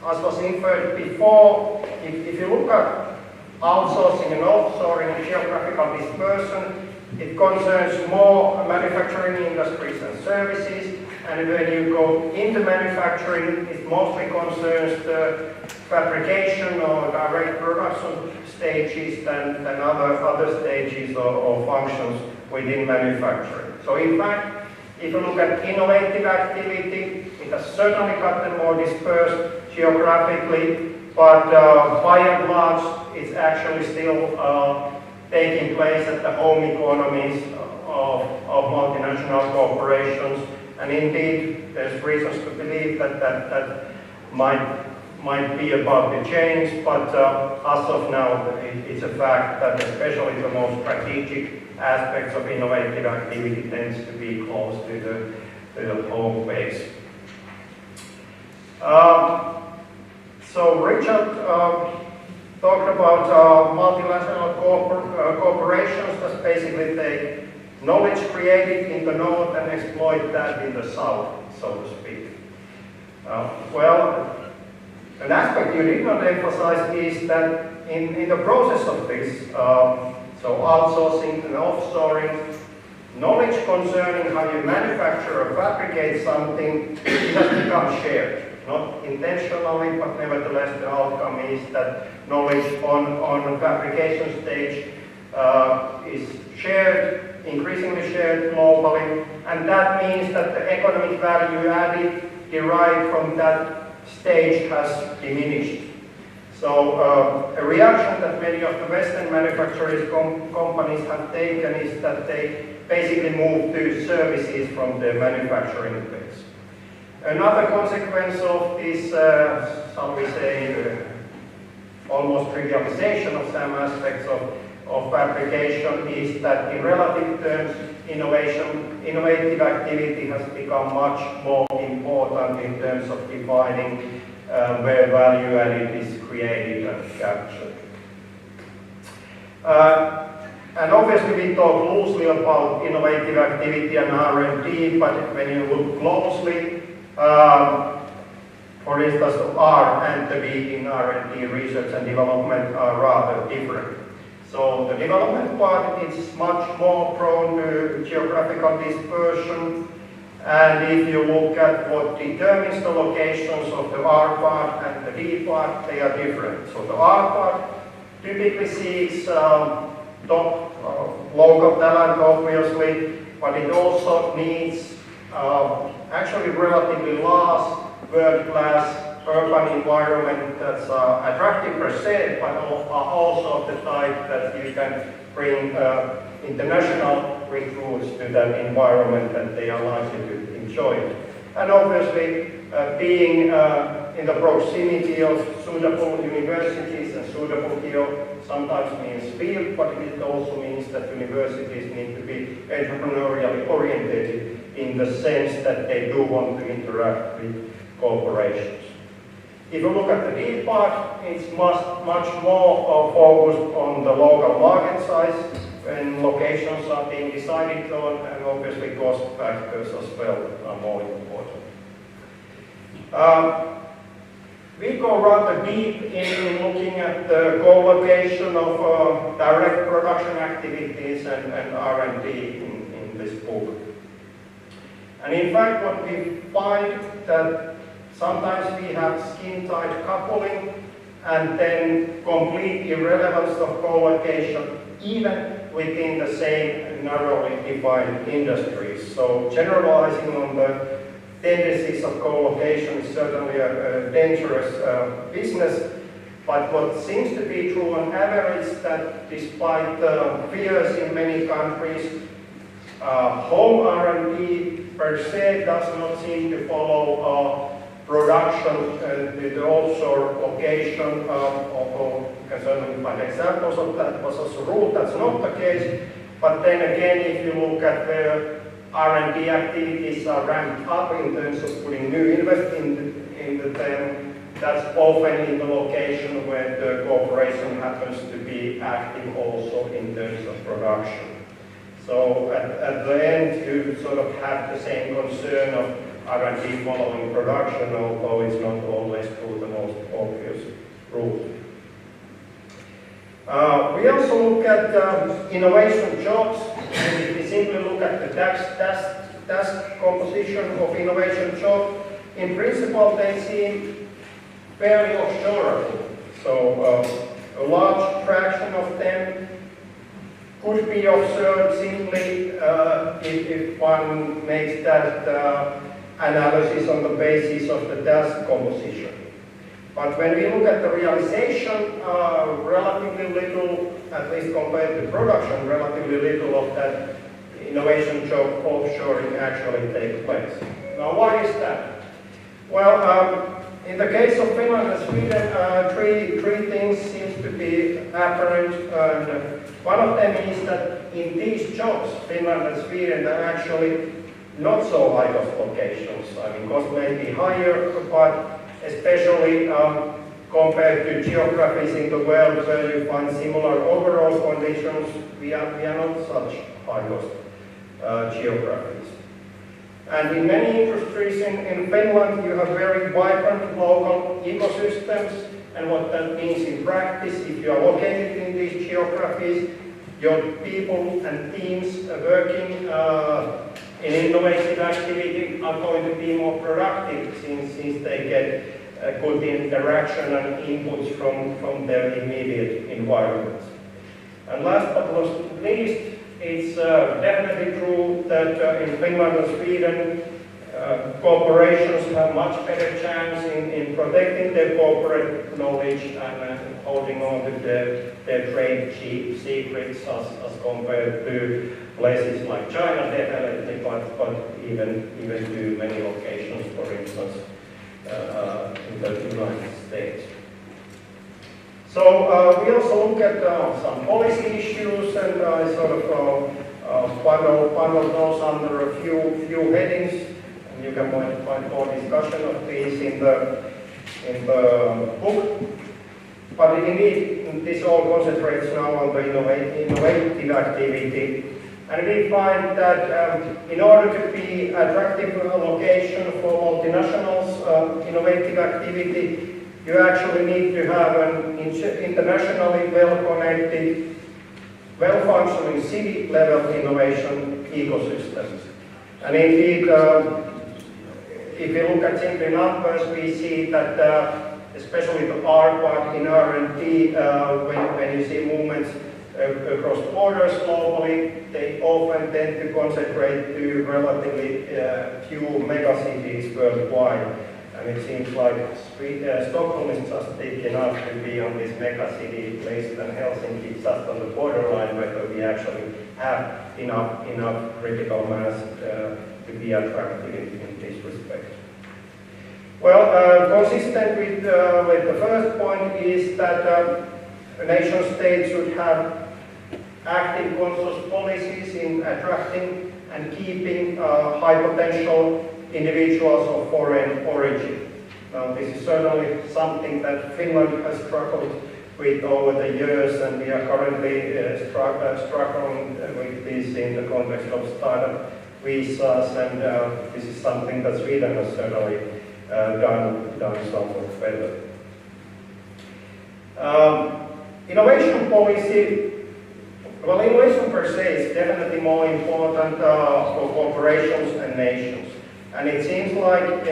as was inferred before, if you look at outsourcing and offshoring and geographical dispersion, it concerns more manufacturing industries and services, and when you go into manufacturing, it mostly concerns the fabrication or direct production stages than other stages or functions within manufacturing. So in fact, if you look at innovative activity, it has certainly gotten more dispersed geographically, but by and large, it's actually still taking place at the home economies of multinational corporations, and indeed there's reasons to believe that might be about to change, but as of now it's a fact that especially the most strategic aspects of innovative activity tends to be close to the home base. So Richard talked about multinational corporations that basically take knowledge created in the north and exploit that in the south, so to speak. Well, an aspect you did not emphasize is that in the process of this, so outsourcing and offshoring, knowledge concerning how you manufacture or fabricate something, it has become shared. Not intentionally, but nevertheless the outcome is that knowledge on the fabrication stage is shared, increasingly shared globally, and that means that the economic value added derived from that stage has diminished. So a reaction that many of the Western manufacturers companies have taken is that they basically move to services from the manufacturing base. Another consequence of this, shall we say, almost trivialization of some aspects of fabrication is that in relative terms, innovative activity has become much more important in terms of defining where value added is created and captured. And obviously we talk loosely about innovative activity and R&D, but when you look closely, for instance, R and the B in R&D, research and development, are rather different. So the development part is much more prone to geographical dispersion, and if you look at what determines the locations of the R part and the D part, they are different. So the R part typically seeks top local talent, obviously, but it also needs actually relatively large, world-class urban environment that's attractive per se, but are also of the type that you can bring international recruits to that environment and they are likely to enjoy it. And obviously, being in the proximity of suitable universities and suitable sometimes means field, but it also means that universities need to be entrepreneurially oriented in the sense that they do want to interact with corporations. If you look at the D part, it's much more focused on the local market size when locations are being decided on, and obviously cost factors as well are more important. We go rather deep in looking at the co-location of direct production activities and R&D in this book. And in fact, what we find that sometimes we have skin-tight coupling and then complete irrelevance of co-location even within the same narrowly defined industries. So generalizing on the tendencies of co-location is certainly a dangerous business, but what seems to be true on average is that despite fears in many countries, home R&D per se does not seem to follow production to the offshore location, although you can certainly find examples of that. Was as a rule, that's not the case. But then again, if you look at the R&D activities are ramped up in terms of putting new investment into them, that's often in the location where the corporation happens to be active also in terms of production. So at the end, you sort of have the same concern of R&D following production, although it's not always through the most obvious route. We also look at innovation jobs, and if we simply look at the task composition of innovation jobs, in principle they seem fairly offshore. So a large fraction of them could be observed simply if one makes that analysis on the basis of the task composition. But when we look at the realization, relatively little, at least compared to production, relatively little of that innovation job offshoring actually takes place. Now, why is that? Well, in the case of Finland and Sweden, three things seem to be apparent. And one of them is that in these jobs, Finland and Sweden are actually not so high cost locations. I mean, cost may be higher, but especially compared to geographies in the world where you find similar overall conditions, we are not such high cost geographies. And in many industries in Finland, you have very vibrant local ecosystems, and what that means in practice, if you are located in these geographies, your people and teams working in innovative activity are going to be more productive since they get good interaction and inputs from their immediate environment. And last but not least, it's definitely true that in Finland and Sweden, corporations have much better chance in protecting their corporate knowledge and holding on to their trade secrets as compared to places like China, definitely, but even to many locations, for instance, in the United States. So we also look at some policy issues, and I sort of bundle those under a few headings. And you can find more discussion of these in the book. But indeed, this all concentrates now on the innovative activity. And we find that in order to be attractive location for multinationals, innovative activity, you actually need to have an internationally well-connected, well-functioning city-level innovation ecosystem. And indeed, if you look at simply numbers, we see that especially the R part in R&D, when you see movements across borders globally, they often tend to concentrate to relatively few megacities worldwide. And it seems like Stockholm is just big enough to be on this megacity list, and Helsinki is just on the borderline whether we actually have enough critical mass to be attractive in this respect. Well, consistent with the first point is that a nation state should have active conscious policies in attracting and keeping high potential individuals of foreign origin. Now, this is certainly something that Finland has struggled with over the years, and we are currently struggling with this in the context of startup visas, and this is something that Sweden has certainly done somewhat better. Innovation policy, well, innovation per se is definitely more important for corporations and nations. And it seems like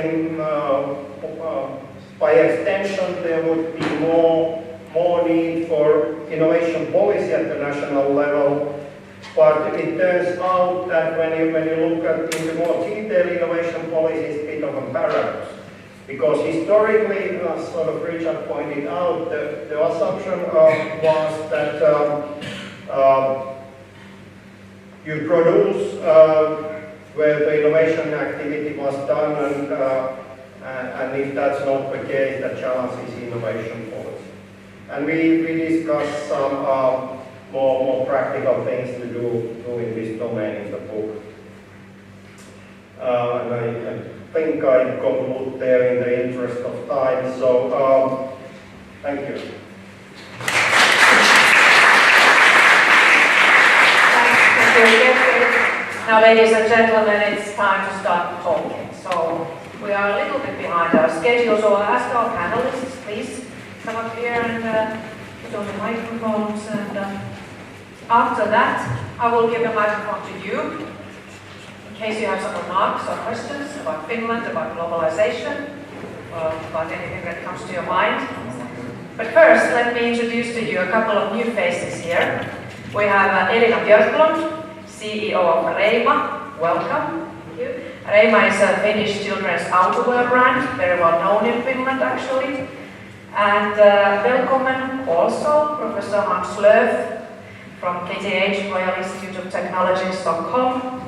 by extension there would be more need for innovation policy at the national level. But it turns out that when you look at into more detail, innovation policy is a bit of a paradox. Because historically, as sort of Richard pointed out, the assumption was that you produce where the innovation activity was done, and if that's not the case, the challenge is innovation policy. And we discussed some more practical things to do in this domain in the book. And I think I conclude there in the interest of time. So, thank you. Now, ladies and gentlemen, it's time to start talking. So, we are a little bit behind our schedule, so I'll ask our panelists, please come up here and put on the microphones. And after that, I will give the microphone to you, in case you have some remarks or questions about Finland, about globalization, or about anything that comes to your mind. But first, let me introduce to you a couple of new faces here. We have Elina Björklund, CEO of Reima. Welcome. Thank you. Reima is a Finnish children's outerwear brand, very well known in Finland actually. And welcome also Professor Hans Löf from KTH, Royal Institute of Technology in Stockholm.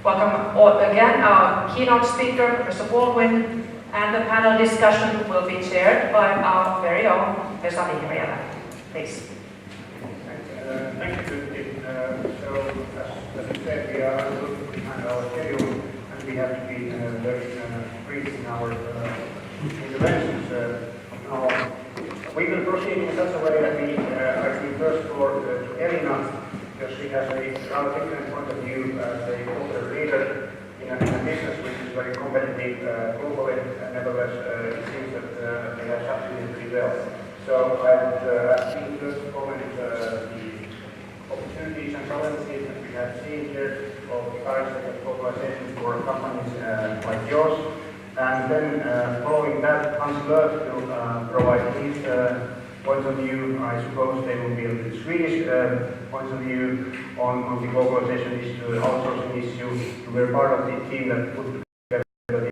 Welcome again our keynote speaker, Professor Baldwin, and the panel discussion will be chaired by our very own Vesa Vihriälä. Please. Thank you, Tim. So, as you said, we are looking behind our schedule, and we have to be very brief in our interventions. We will proceed in such a way that I give first floor to Elina, because she has a rather different point of view as a corporate leader in a business which is very competitive globally. Nevertheless, it seems that they have succeeded pretty well. So I would ask you first to comment the opportunities and challenges that we have seen here of current state of globalization for companies like yours. And then following that, Hans Löf will provide his points of view. I suppose they will be a bit Swedish points of view on the globalization issue, outsourcing issue. We were part of the team that put together the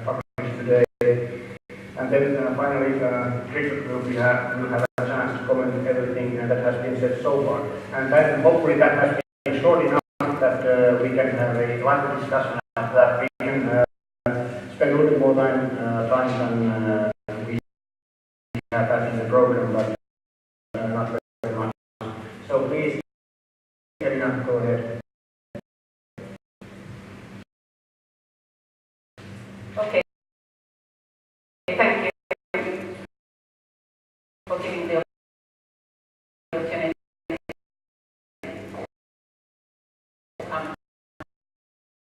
published today. And then finally, Richard will have a chance to comment everything that has been said so far. And then hopefully that has been short enough that we can have a lively discussion after that. We can spend a little bit more time than we have had in the program, but not very much. So please, Elina, go ahead. Okay. Thank you for giving the opportunity.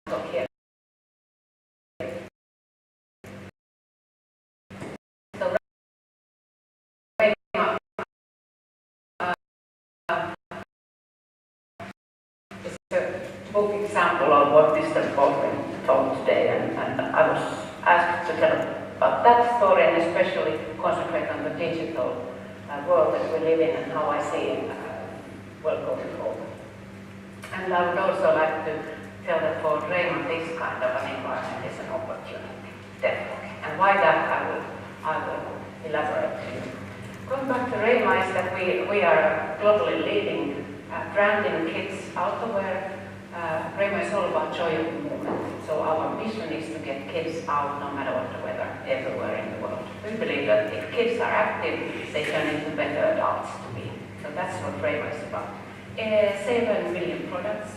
Talk here. So, is a book example of what Mr. Baldwin told today, and I was asked to tell about that story, and especially concentrate on the digital world that we live in and how I see it going forward. And I would also like to tell that for Reima, this kind of an environment is an opportunity, definitely. And why that, I will elaborate to you. Going back to Reima is that we are a globally leading brand in kids outerwear. Reima is all about joy of movement. So our mission is to get kids out no matter what the weather, everywhere in the world. We believe that if kids are active, they turn into better adults to be. So that's what Reima is about. 7 million products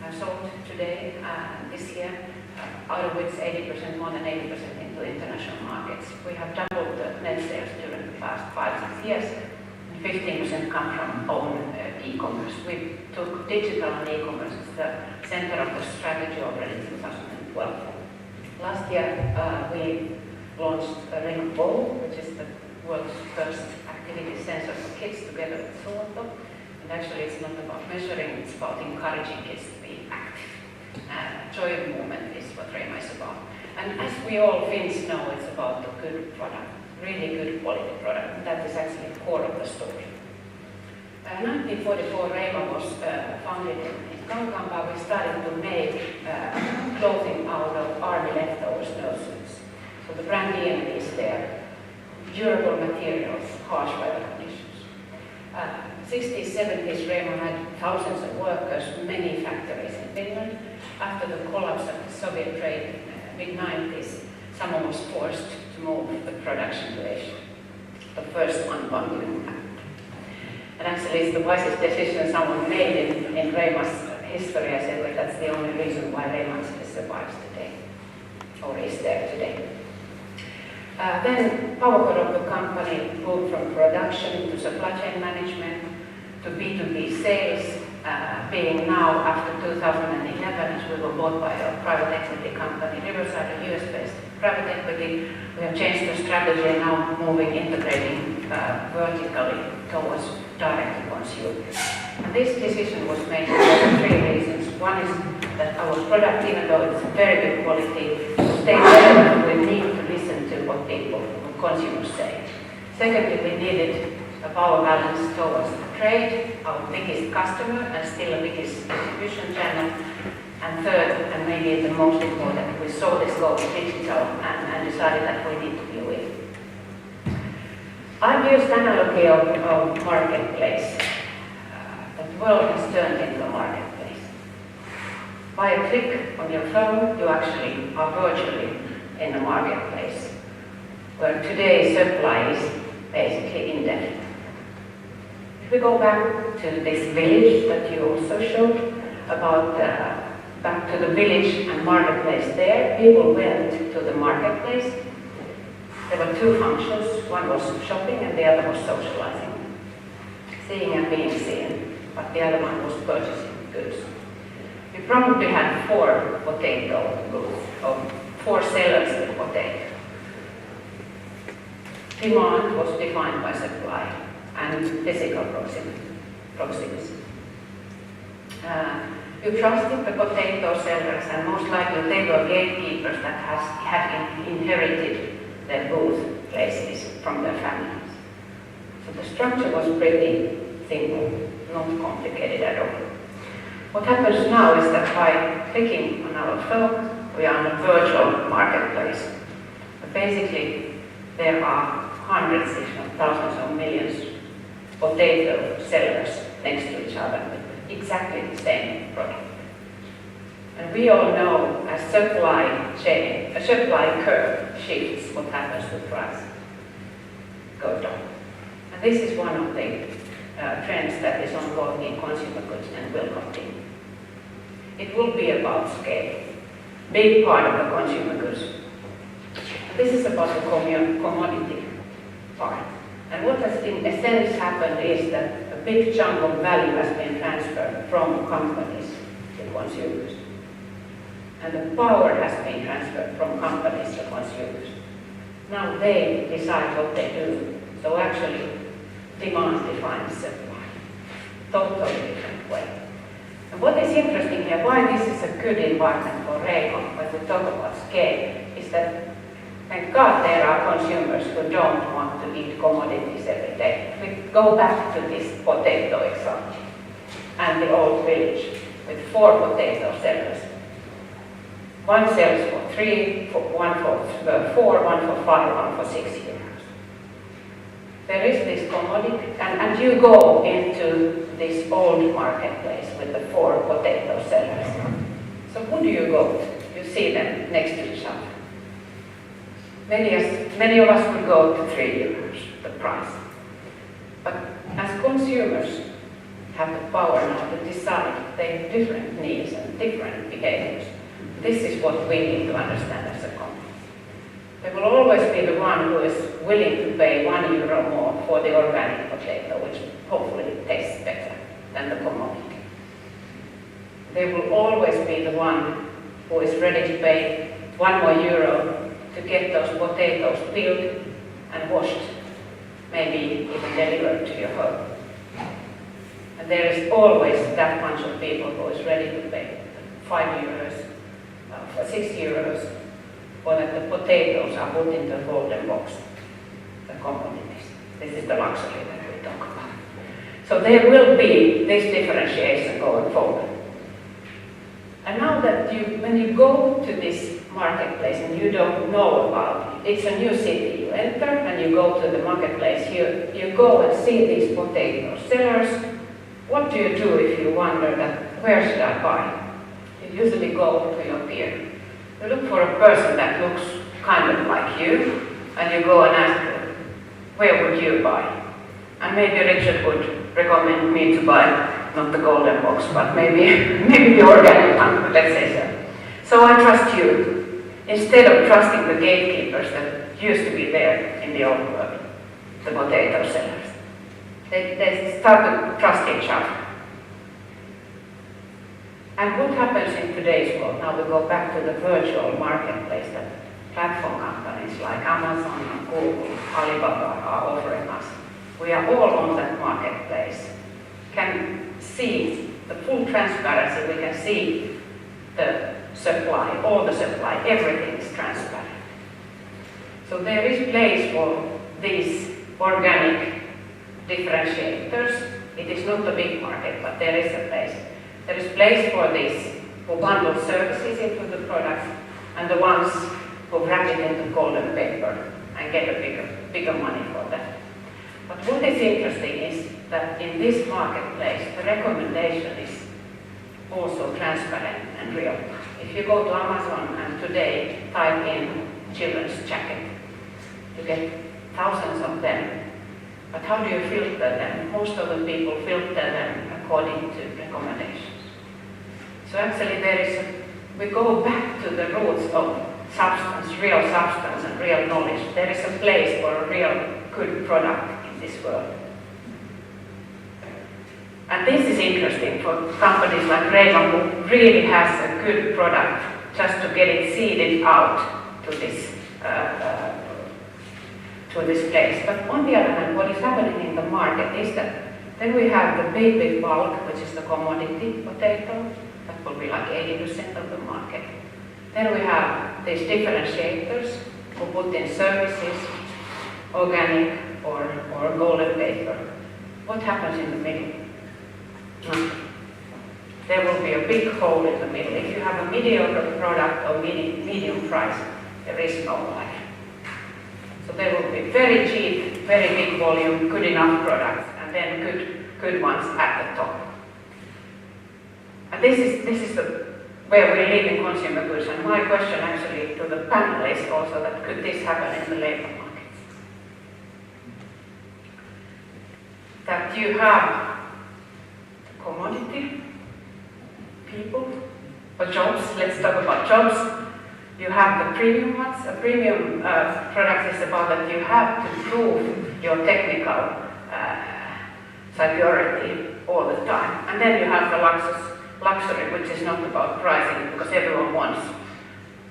are sold today, this year, out of which 80%, more than 80% into international markets. We have doubled the net sales during the past 5-6 years. 15% come from own e-commerce. We took digital and e-commerce as the center of the strategy already in 2012. Last year, we launched a Reima Bowl, which is the world's first activity sensor for kids together with Suunto. And actually, it's not about measuring, it's about encouraging kids to be active. Joy of movement is what Reima is about. And as we all Finns know, it's about a good product. Really good quality product, and that is actually the core of the story. 1944, Reima was founded in Kankaanpää. We started to make clothing out of army leftovers, snowsuits. So the brand DNA is there. Durable materials, harsh weather conditions. 60s, 70s, Reima had thousands of workers, many factories in Finland. After the collapse of the Soviet trade in the mid-90s, someone was forced to move the production to Asia. The first one happened. And actually it's the wisest decision someone made in Reima's history. I said, well, that's the only reason why Reima survives today, or is there today. Then power of the company moved from production to supply chain management to B2B sales, being now after 2011, as we were bought by a private equity company, Riverside, a US-based private equity. We have changed the strategy and now moving, integrating vertically towards direct-to-consumer. And this decision was made for 3 reasons. One is that our product, even though it's very good quality, to stay relevant, we need to listen to what people, what consumers say. Secondly, we needed a power balance towards the trade, our biggest customer and still the biggest distribution channel. And third, and maybe the most important, we saw this go digital and decided that we need to be with. I've used analogy of marketplace. The world has turned into a marketplace. By a click on your phone, you actually are virtually in a marketplace, where today's supply is basically indefinite. If we go back to this village that you also showed, about back to the village and marketplace there, people went to the marketplace. There were 2 functions. One was shopping and the other was socializing. Seeing and being seen, but the other one was purchasing goods. We probably had 4 potato booths, or 4 sellers with potato. Demand was defined by supply and physical proximity. You trusted the potato sellers, and most likely they were gatekeepers that had inherited their booth places from their families. So the structure was pretty simple, not complicated at all. What happens now is that by clicking on our phone, we are in a virtual marketplace. But basically, there are hundreds, if not thousands of millions, potato sellers next to each other with exactly the same product. And we all know as supply curve shifts, what happens to price goes down. And this is one of the trends that is ongoing in consumer goods and will continue. It will be about scale, big part of the consumer goods. And this is about the commodity part. And what has in essence happened is that a big chunk of value has been transferred from companies to consumers. And the power has been transferred from companies to consumers. Now they decide what they do. So actually, demand defines supply. Totally different way. And what is interesting here, why this is a good environment for Reima, when we talk about scale, is that thank God there are consumers who don't want to eat commodities every day. We go back to this potato example and the old village with 4 potato sellers. One sells for 3, one for 4, one for 5, one for 6 euros. There is this commodity, and you go into this old marketplace with the 4 potato sellers. So who do you go to? You see them next to each other. Many of us would go to 3 euros, the price. But as consumers have the power now to decide, they have different needs and different behaviors. This is what we need to understand as a company. There will always be the one who is willing to pay €1 more for the organic potato, which hopefully tastes better than the commodity. There will always be the one who is ready to pay €1 more to get those potatoes peeled and washed, maybe even delivered to your home. And there is always that bunch of people who is ready to pay €5, for €6, or that the potatoes are put in the golden box, the commodities. This is the luxury that we talk about. So there will be this differentiation going forward. And now that when you go to this marketplace and you don't know about it, it's a new city. You enter and you go to the marketplace, you go and see these potato sellers. What do you do if you wonder that, where should I buy? You usually go to your peer. You look for a person that looks kind of like you, and you go and ask them, where would you buy? And maybe Richard would recommend me to buy, not the golden box, but maybe the organic one, let's say so. So I trust you, instead of trusting the gatekeepers that used to be there in the old world, the potato sellers. They start to trust each other. And what happens in today's world, now we go back to the virtual marketplace that platform companies like Amazon and Google, Alibaba are offering us. We are all on that marketplace, can see the full transparency, we can see the supply, all the supply, everything is transparent. So there is place for these organic differentiators. It is not a big market, but there is a place. There is place for these who bundle services into the products and the ones who wrap it into golden paper and get a bigger money for that. But what is interesting is that in this marketplace, the recommendation is also transparent and real. If you go to Amazon and today type in children's jacket, you get thousands of them. But how do you filter them? Most of the people filter them according to recommendations. So actually we go back to the roots of substance and real knowledge. There is a place for a real good product in this world. And this is interesting for companies like Raymond, who really has a good product, just to get it seeded out to this place. But on the other hand, what is happening in the market is that then we have the big bulk, which is the commodity potato. That will be like 80% of the market. Then we have these differentiators who put in services, organic or golden paper. What happens in the middle? There will be a big hole in the middle. If you have a mediocre product or medium price, there is no life. So there will be very cheap, very big volume, good enough products, and then good ones at the top. And this is where we live in consumer goods. And my question actually to the panel is also that could this happen in the labor markets? That you have the commodity, people, or jobs. Let's talk about jobs. You have the premium ones. A premium product is about that you have to prove your technical superiority all the time. And then you have the luxury, which is not about pricing, because everyone wants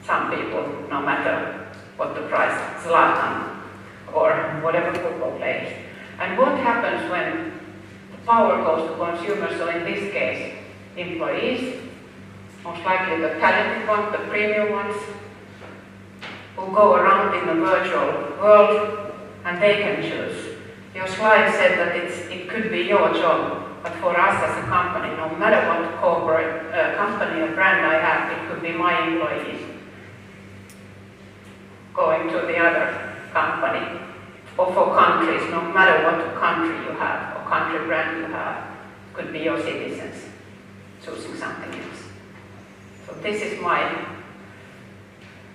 some people, no matter what the price, Zlatan or whatever football players. And what happens when the power goes to consumers? So in this case, employees, most likely the talented ones, the premium ones, who go around in the virtual world and they can choose. Your slide said that it could be your job, but for us as a company, no matter what corporate company or brand I have, it could be my employees going to the other company. Or for countries, no matter what country you have or country brand you have, it could be your citizens choosing something else. So this is my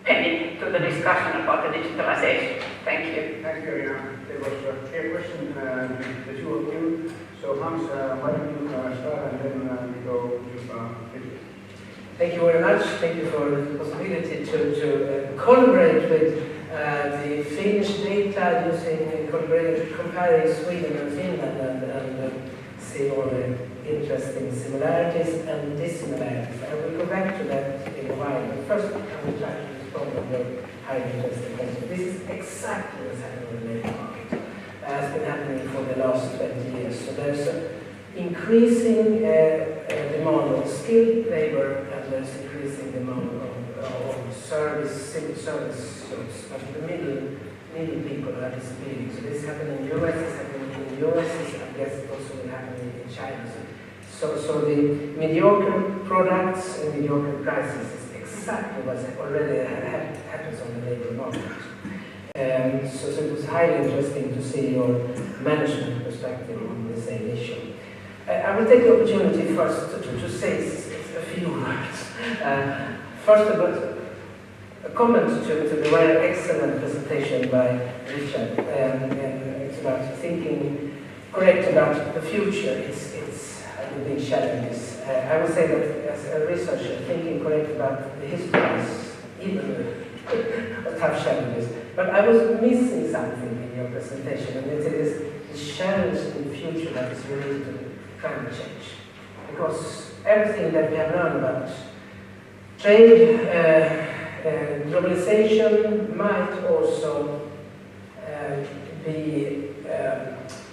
penny to the discussion about the digitalization. Thank you. Thank you, Irina. There was a question the two of you. So Hans, why don't you start and then we go to Philip. Thank you very much. Thank you for the possibility to collaborate with the Finnish data using comparing Sweden and Finland and see all the interesting similarities and dissimilarities. I will go back to that in a while. But first, I will try to respond to your highly interesting question. This is exactly what's happening in the labor market. Has been happening for the last 20 years. So there's an increasing demand on skilled labor, and there's increasing demand of civil service jobs. But the middle people are disappearing. So this is happening in the US, it's happening in the US, I guess it also will happen in China. So the mediocre products and mediocre prices is exactly what already happens on the labor market. So it was highly interesting to see your management perspective on the same issue. I will take the opportunity first to say a few words. First of all, a comment to the very excellent presentation by Richard. It's about thinking correct about the future. It's the big challenges. I would say that as a researcher, thinking correct about the history is even a tough challenges. But I was missing something in your presentation, and it is the challenge in the future that is related to climate change. Because everything that we have learned about trade, globalization might also be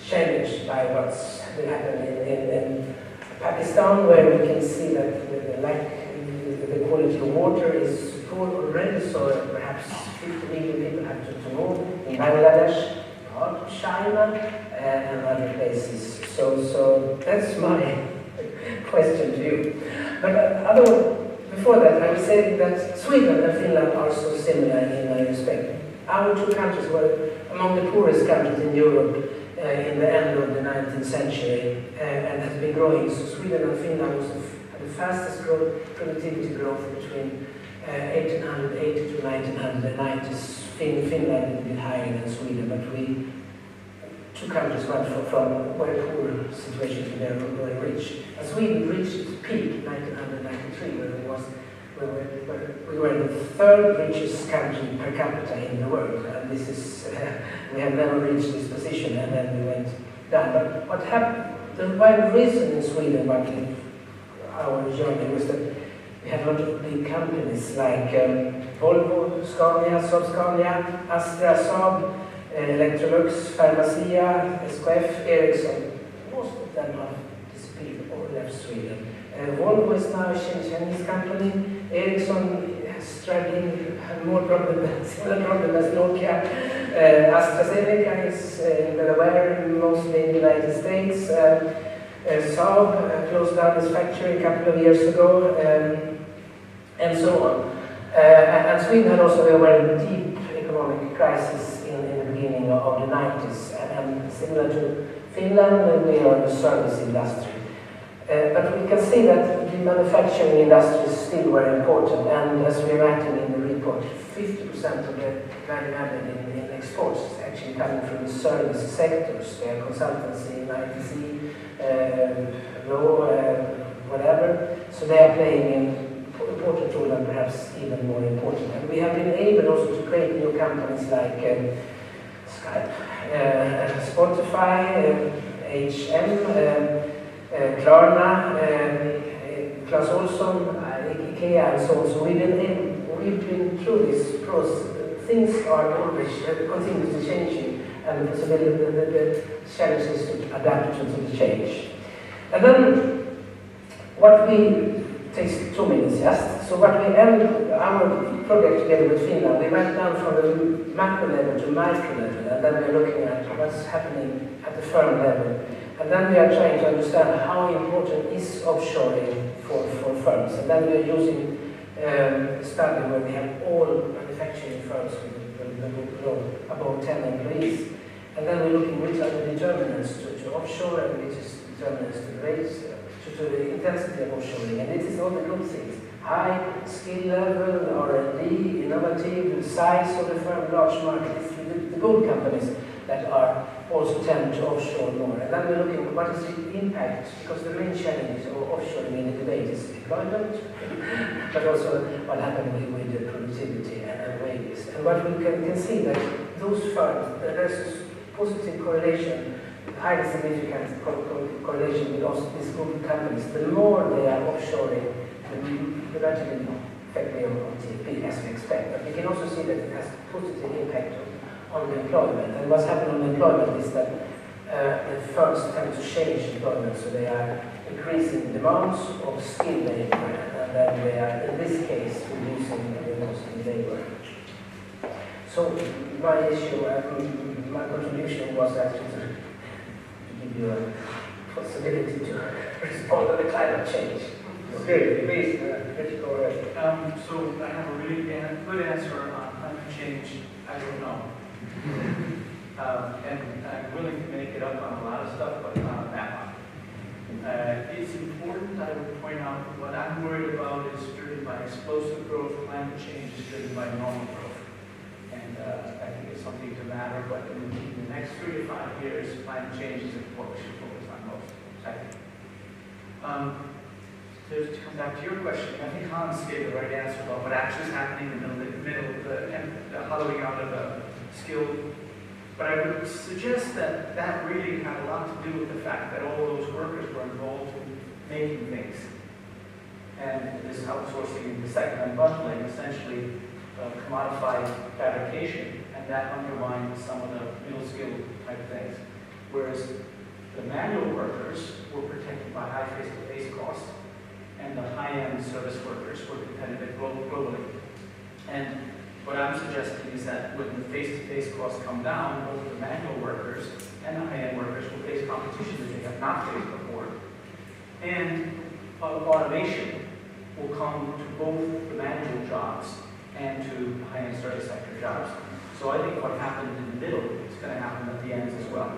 challenged by what's been happening in Pakistan, where we can see that the quality of water is poor already, so perhaps 50 million people have to move. In Bangladesh, part of China, and other places. So that's my question to you. But before that, I would say that Sweden and Finland are so similar in my respect. Our two countries were among the poorest countries in Europe in the end of the 19th century and has been growing. So Sweden and Finland was the fastest productivity growth between 1880 to 1990s. Finland a bit higher than Sweden, but two countries went from very poor situation to very rich. And Sweden reached its peak in 1993, where we were the third richest country per capita in the world. And this is, we have never reached this position, and then we went down. But what happened, the one reason in Sweden why our journey was that we had a lot of big companies like Volvo, Scania, Saab-Scania, Astra, Saab, Electrolux, Pharmacia, SKF, Ericsson. Most of them have disappeared or left Sweden. Volvo is now a Chinese company. Ericsson is struggling, have more similar problem as Nokia. AstraZeneca is in Delaware, mostly in the United States. Saab closed down its factory a couple of years ago, and so on. And Sweden had also a very deep economic crisis in the beginning of the 90s. And similar to Finland, we are the service industry. But we can see that the manufacturing industry is still very important. And as we're writing in the report, 50% of the value added in exports is actually coming from the service sectors. They are consultancy, ITC, law, whatever. So they are playing an important role and perhaps even more important. And we have been able also to create new companies like Skype, Spotify, HM, Klarna, Clas Ohlson, IKEA, and so on. So we've been through this process. Things are always continuously changing, and the possibility, the challenge is to adapt to the change. And then what we takes 2 minutes, yes? So what we end our project together with Finland, we went down from the macro level to micro level, and then we're looking at what's happening at the firm level. And then we are trying to understand how important is offshoring for firms. And then we are using a study where we have all manufacturing firms with about 10 employees. And then we're looking which are the determinants to offshore and which is determinants to raise, to the intensity of offshoring. And it is all the good things. high skill level, R&D, innovative, size of the firm, large market. It's the good companies that are also tend to offshore more. And then we're looking at what is the impact, because the main challenge of offshoring in the debate is employment, but also what happened with the productivity and wages. And what we can see that those firms, there's a positive correlation, highly significant correlation with also these good companies. The more they are offshoring, the better the effect on GDP, as we expect. But we can also see that it has a positive impact on the employment. And what's happening on employment is that the firms tend to change employment, so they are increasing demands of skilled labor, and then they are, in this case, reducing the cost of labor. So my issue, my contribution was actually to give you a possibility to respond to the climate change. Okay, please, let's go ahead. So I have a really good answer on climate change. I don't know. And I'm willing to make it up on a lot of stuff, but not on that one. It's important, I would point out, what I'm worried about is driven by explosive growth. Climate change is driven by normal growth. And I think it's something to matter, but in the next 3 to 5 years, climate change is what we should focus on most. Second. To come back to your question, I think Hans gave the right answer about what actually is happening in the middle of the hollowing out of the skill. But I would suggest that that really had a lot to do with the fact that all those workers were involved in making things. And this outsourcing, the second unbundling, essentially commodified fabrication, and that undermined some of the middle skill type things. Whereas the manual workers were protected by high face-to-face costs, and the high-end service workers were competitive globally. And what I'm suggesting is that when the face-to-face costs come down, both the manual workers and the high-end workers will face competition that they have not faced before. And automation will come to both the manual jobs and to high-end service sector jobs. So I think what happened in the middle is going to happen at the ends as well.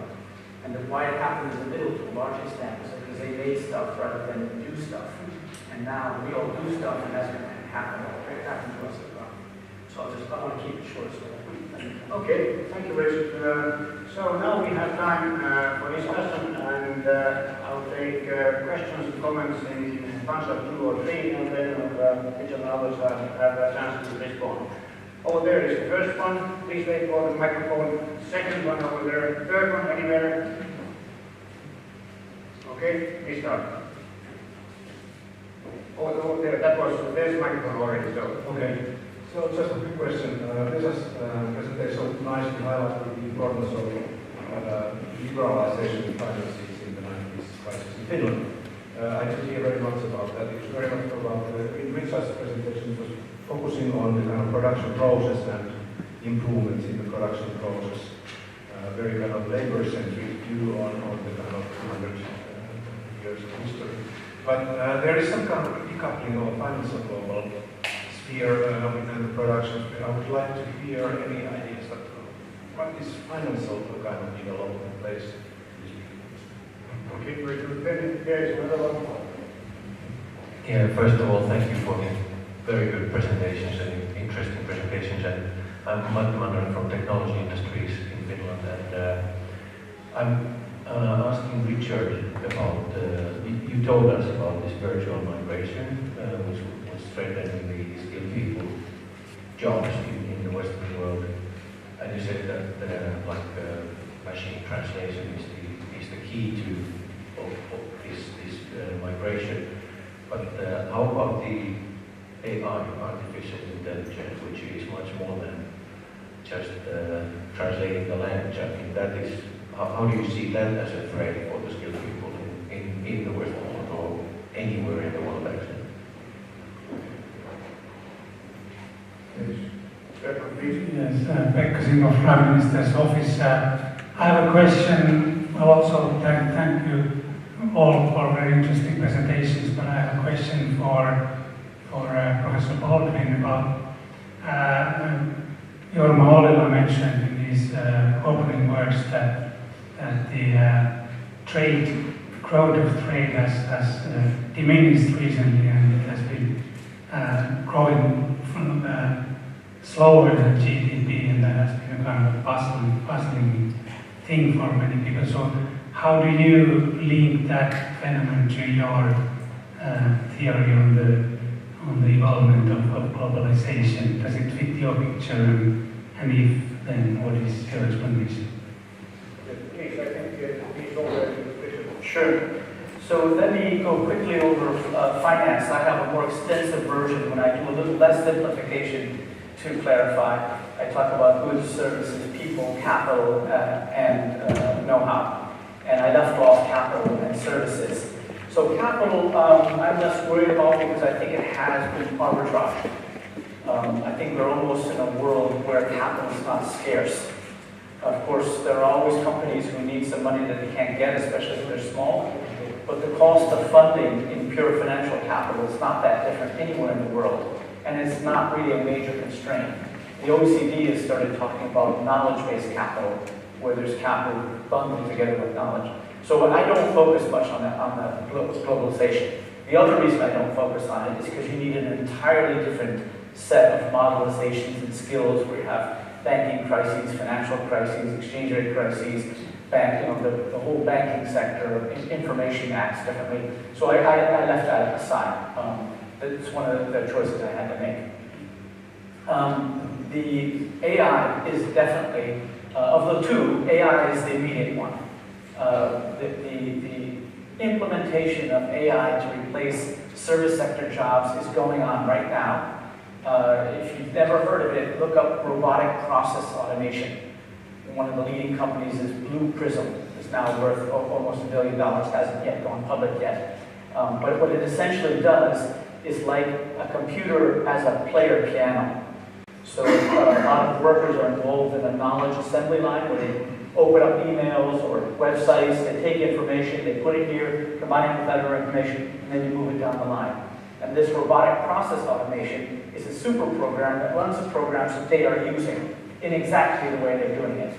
And why it happened in the middle to a large extent is because they made stuff rather than do stuff. And now we all do stuff, and that's going to happen to us as well. So I want to keep it short. Okay, thank you, Richard. So now we have time for discussion, and I'll take questions and comments in bunch of 2 or 3, and then each of the others have a chance to respond. Oh, there is the first one. Please wait for the microphone. Second one over there. Third one anywhere. Okay, please start. Oh, there, there's the microphone already, so. Okay. So just a quick question. This presentation nicely highlighted the importance of liberalization of finances in the 90s crisis in Finland. I didn't hear very much about that. It was very much about, in Richard's presentation, it was focusing on the kind of production process and improvements in the production process. Very kind of labor-centric view on the kind of 200 years of history. But there is some kind of decoupling of financial global sphere within the production. I would like to hear any ideas that what is financial kind of development place. Okay, very good. Then there is another one. Yeah, first of all, thank you for the very good presentations and interesting presentations. And I'm Matti Mannerheim from technology industries in Finland, and I'm asking Richard about, you told us about this virtual migration, which was strengthening the skilled people jobs in the Western world. And you said that machine translation is the key to this migration. But how about the AI, artificial intelligence, which is much more than just translating the language? I think that is, how do you see that as a threat for the skilled people in the Western world or anywhere in the world actually? Yes, Pekka Singh of Prime Minister's Office. I have a question. Well, also thank you all for very interesting presentations, but I have a question for Professor Baldwin about Jorma Ollila mentioned in his opening words that the growth of trade has diminished recently, and it has been growing from slower than GDP, and that has been a kind of puzzling thing for many people. So how do you link that phenomenon to your theory on the involvement of globalization? Does it fit your picture, and if, then what is your explanation? Please, I think he's already written. Sure. So let me go quickly over finance. I have a more extensive version when I do a little less simplification to clarify. I talk about goods, services, people, capital, and know-how. And I left off capital and services. So capital, I'm less worried about because I think it has been arbitraged. I think we're almost in a world where capital is not scarce. Of course, there are always companies who need some money that they can't get, especially if they're small. But the cost of funding in pure financial capital is not that different anywhere in the world. And it's not really a major constraint. The OECD has started talking about knowledge-based capital, where there's capital bundled together with knowledge. So I don't focus much on that globalization. The other reason I don't focus on it is because you need an entirely different set of modelizations and skills where you have banking crises, financial crises, exchange rate crises, the whole banking sector, information acts differently. So I left that aside. That's one of the choices I had to make. The AI is definitely, of the two, AI is the immediate one. The implementation of AI to replace service sector jobs is going on right now. If you've never heard of it, look up robotic process automation. One of the leading companies is Blue Prism. It's now worth almost $1 billion, hasn't yet gone public yet. But what it essentially does is like a computer as a player piano. So a lot of workers are involved in a knowledge assembly line where they open up emails or websites, they take information, they put it here, combine it with other information, and then you move it down the line. And this robotic process automation is a super program that runs the programs that they are using in exactly the way they're doing it.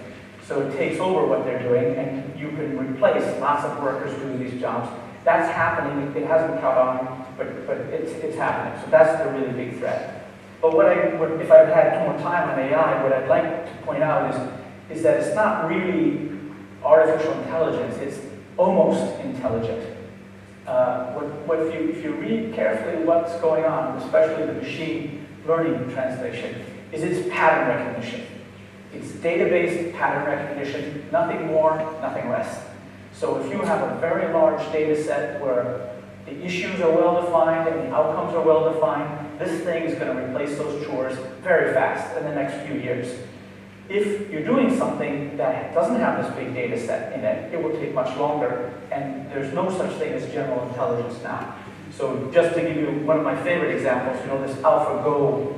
So it takes over what they're doing, and you can replace lots of workers doing these jobs. That's happening. It hasn't caught on, but it's happening. So that's the really big threat. But if I had more time on AI, what I'd like to point out is that it's not really artificial intelligence. It's almost intelligent. If you read carefully what's going on, especially the machine learning translation, is it's pattern recognition. It's database pattern recognition, nothing more, nothing less. So if you have a very large data set where the issues are well defined and the outcomes are well defined, this thing is going to replace those chores very fast in the next few years. If you're doing something that doesn't have this big data set in it, it will take much longer, and there's no such thing as general intelligence now. So just to give you one of my favorite examples, this AlphaGo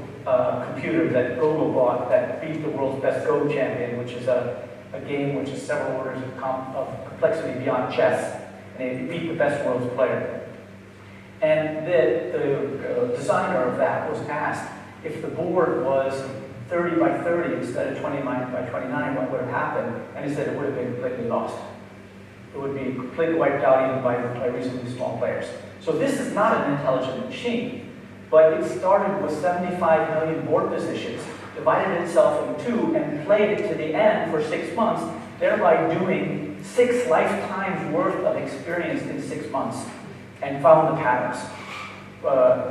computer that Google bought that beat the world's best Go champion, which is a game which is several orders of complexity beyond chess, and it beat the best world's player. And the designer of that was asked if the board was 30 by 30 instead of 29 by 29, what would have happened? And he said it would have been completely lost. It would be completely wiped out even by reasonably small players. So this is not an intelligent machine, but it started with 75 million board positions, divided itself in two, and played it to the end for 6 months, thereby doing 6 lifetimes worth of experience in 6 months, and found the patterns.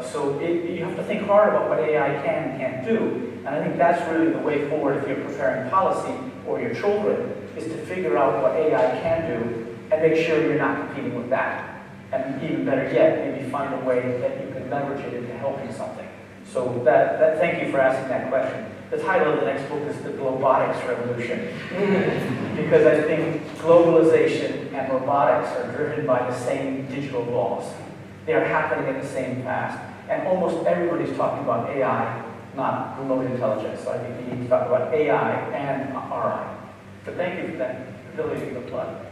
So you have to think hard about what AI can and can't do. And I think that's really the way forward if you're preparing policy or your children, is to figure out what AI can do and make sure you're not competing with that. And even better yet, maybe find a way that you can leverage it into helping something. So thank you for asking that question. The title of the next book is The Globotics Revolution. Because I think globalization and robotics are driven by the same digital laws. They are happening at the same fast. And almost everybody's talking about AI, not remote intelligence. So I think we need to talk about AI and RI. So thank you for that ability to plug.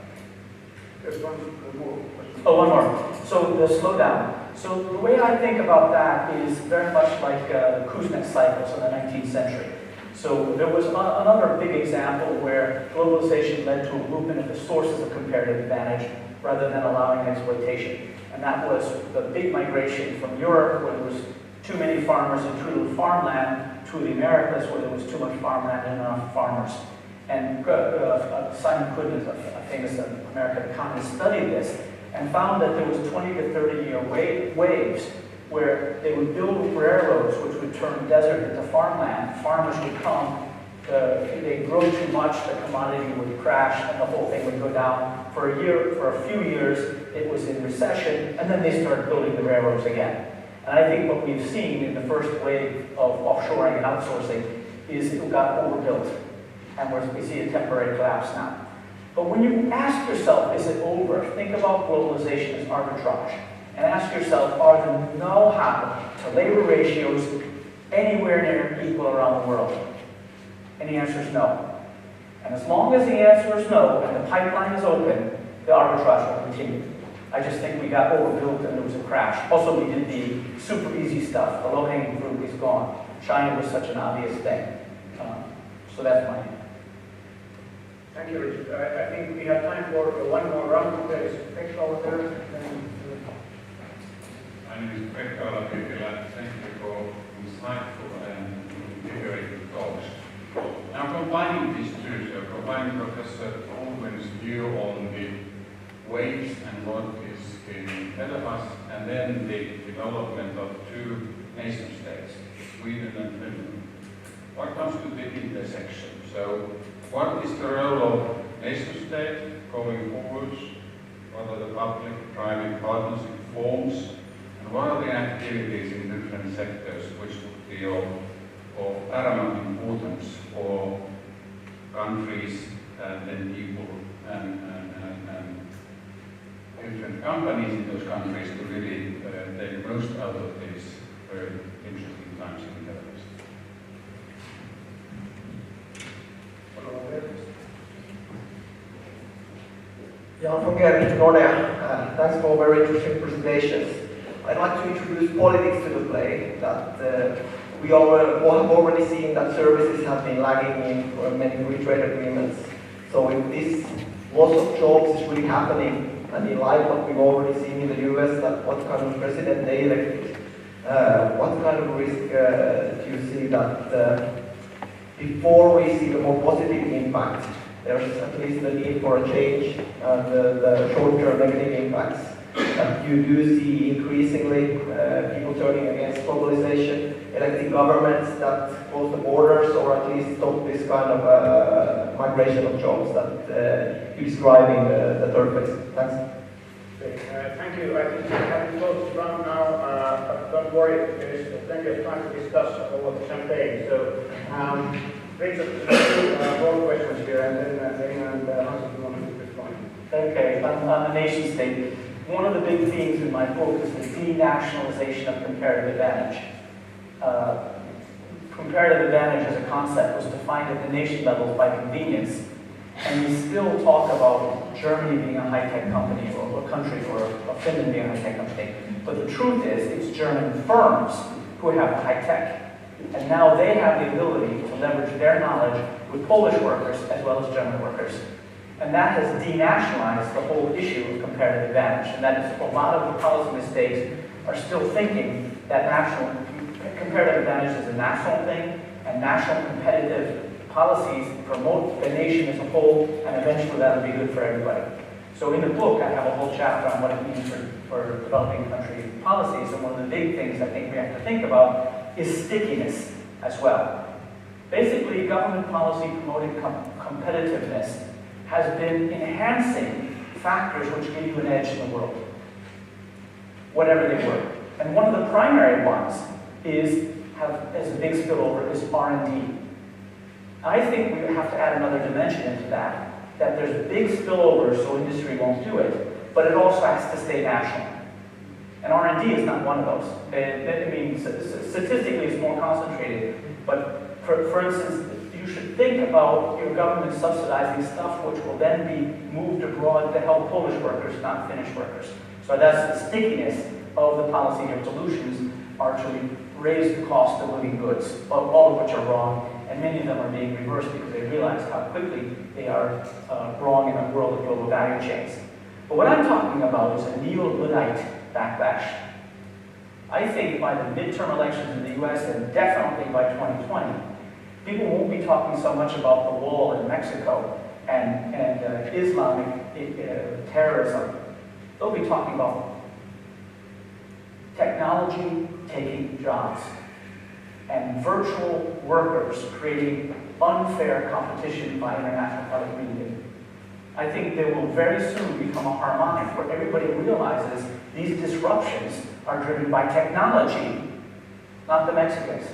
There's one more. Oh, one more. So the slowdown. So the way I think about that is very much like the Kuznets cycles in the 19th century. So there was another big example where globalization led to a movement of the sources of comparative advantage rather than allowing exploitation. And that was the big migration from Europe, where there was too many farmers and too little farmland, to the Americas where there was too much farmland and enough farmers. And Simon Kuhn, a famous American economist, studied this and found that there was 20 to 30 year waves where they would build railroads which would turn desert into farmland. Farmers would come, they grow too much, the commodity would crash, and the whole thing would go down. For a few years, it was in recession, and then they started building the railroads again. And I think what we've seen in the first wave of offshoring and outsourcing is it got overbuilt, and we see a temporary collapse now. But when you ask yourself, is it over? Think about globalization as arbitrage, and ask yourself, are the know-how to labor ratios anywhere near equal around the world? And the answer is no. And as long as the answer is no, and the pipeline is open, the arbitrage will continue. I just think we got overbuilt and there was a crash. Also, we did the super easy stuff. The low-hanging fruit is gone. China was such an obvious thing. So that's my answer. Thank you, Richard. I think we have time for one more round. There is Pekka over there. My name is Pekka. Thank you for insightful and invigorating talks. Now combining these two, so combining Professor Ulven's view on the waves and what is in ETLA, and then the development of two nation states, Sweden and Finland. What comes to the intersection? So what is the role of nation state going forwards? What are the public-private partnership forms? And what are the activities in different sectors which would be of paramount importance for countries and then people and different companies in those countries to really take the most out of these very interesting times in the West? Jan von Gerrit, Nordea. Thanks for very interesting presentations. I'd like to introduce politics to the play. That we all have already seen that services have been lagging in many free trade agreements. So if this loss of jobs is really happening, and in light of what we've already seen in the US, that what kind of president they elected, what kind of risk do you see that before we see the more positive impact, there's at least the need for a change and the short-term negative impacts that you do see increasingly people turning against globalization, electing governments that close the borders or at least stop this kind of migration of jobs that you describe in the third phase. Thanks. Thank you. I think we have to close the round now, but don't worry, there is plenty of time to discuss over the champagne. So, Richard, two broad questions here, and then Hans, if you want to respond. Okay, on the nation state, one of the big themes in my book is the denationalization of comparative advantage. Comparative advantage as a concept was defined at the nation level by convenience, and we still talk about Germany being a high-tech company, or a country, or Finland being a high-tech company. But the truth is, it's German firms who have the high-tech. And now they have the ability to leverage their knowledge with Polish workers as well as German workers. And that has denationalized the whole issue of comparative advantage. And that is a lot of the policy mistakes are still thinking that comparative advantage is a national thing, and national competitive policies promote the nation as a whole, and eventually that'll be good for everybody. So in the book, I have a whole chapter on what it means for developing country policies, and one of the big things I think we have to think about is stickiness as well. Basically, government policy promoting competitiveness has been enhancing factors which give you an edge in the world, whatever they were. And one of the primary ones as a big spillover is R&D. I think we have to add another dimension into that there's big spillovers so industry won't do it, but it also has to stay national. And R&D is not one of those. I mean, statistically it's more concentrated, but for instance, you should think about your government subsidizing stuff which will then be moved abroad to help Polish workers, not Finnish workers. So that's the stickiness of the policy of solutions are to raise the cost of living goods, all of which are wrong, and many of them are being reversed because they realize how quickly they are wrong in a world of global value chains. But what I'm talking about is a neo-Luddite backlash. I think by the midterm elections in the US and definitely by 2020, people won't be talking so much about the wall in Mexico and Islamic terrorism. They'll be talking about technology taking jobs and virtual workers creating unfair competition by international telecommunications. I think there will very soon become a harmonic where everybody realizes these disruptions are driven by technology, not the Mexicans,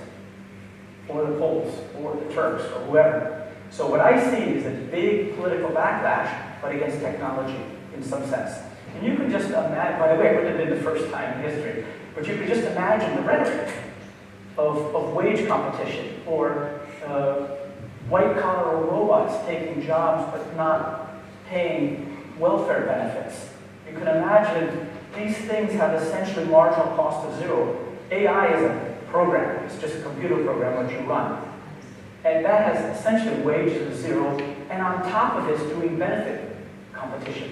or the Poles, or the Turks, or whoever. So what I see is a big political backlash, but against technology, in some sense. And you can just imagine, by the way, it wouldn't have been the first time in history, but you could just imagine the rhetoric of wage competition, or white-collar robots taking jobs but not paying welfare benefits. You can imagine these things have essentially marginal cost of zero. AI is a program. It's just a computer program that you run. And that has essentially wages of zero, and on top of this, doing benefit competition.